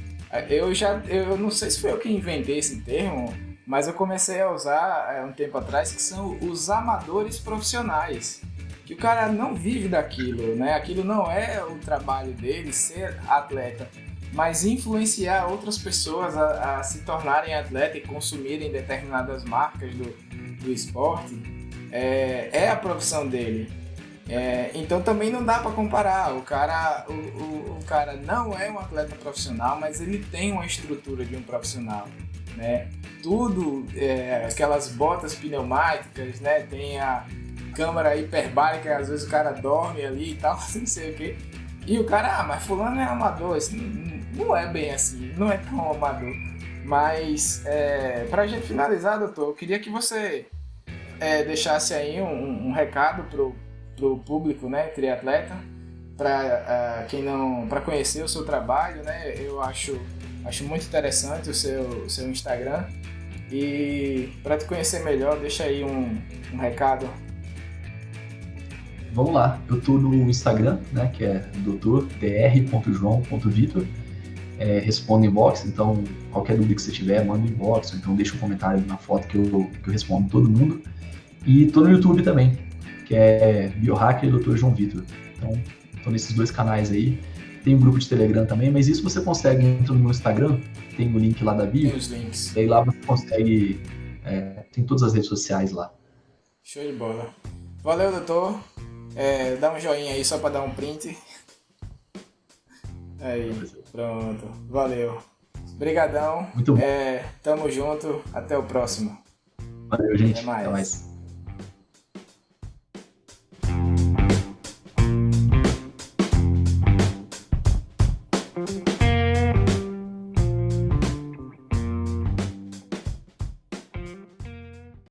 eu não sei se foi eu que inventei esse termo, mas eu comecei a usar um tempo atrás, que são os amadores profissionais. Que o cara não vive daquilo, né? Aquilo não é o trabalho dele, ser atleta, mas influenciar outras pessoas a se tornarem atleta e consumirem determinadas marcas do esporte, é a profissão dele. Então também não dá para comparar. O cara não é um atleta profissional, mas ele tem uma estrutura de um profissional, né? Tudo, aquelas botas pneumáticas, né? Tem a câmera hiperbárica, às vezes o cara dorme ali e tal, não sei o que. E o cara, mas fulano é amador. Isso não é bem assim, não é tão amador. Mas, pra gente finalizar, doutor, eu queria que você deixasse aí um recado pro público, né, triatleta, para conhecer o seu trabalho, né? Eu acho muito interessante o seu Instagram. E para te conhecer melhor, deixa aí um recado. Vamos lá, eu tô no Instagram, né, que é dr.joão.vitor. Respondo inbox, então qualquer dúvida que você tiver, manda inbox, ou então deixa um comentário na foto que eu respondo todo mundo. E tô no YouTube também, que é Biohacker Dr. João Vitor. Então, tô nesses dois canais aí. Tem um grupo de Telegram também, mas isso você consegue, entra no meu Instagram, tem o link lá da bio. Tem os links. E aí lá você consegue, tem todas as redes sociais lá. Show de bola. Valeu, doutor. Dá um joinha aí só para dar um print. Aí, pronto. Valeu. Obrigadão. Muito bom. Tamo junto. Até o próximo. Valeu, gente. Até mais. Até mais.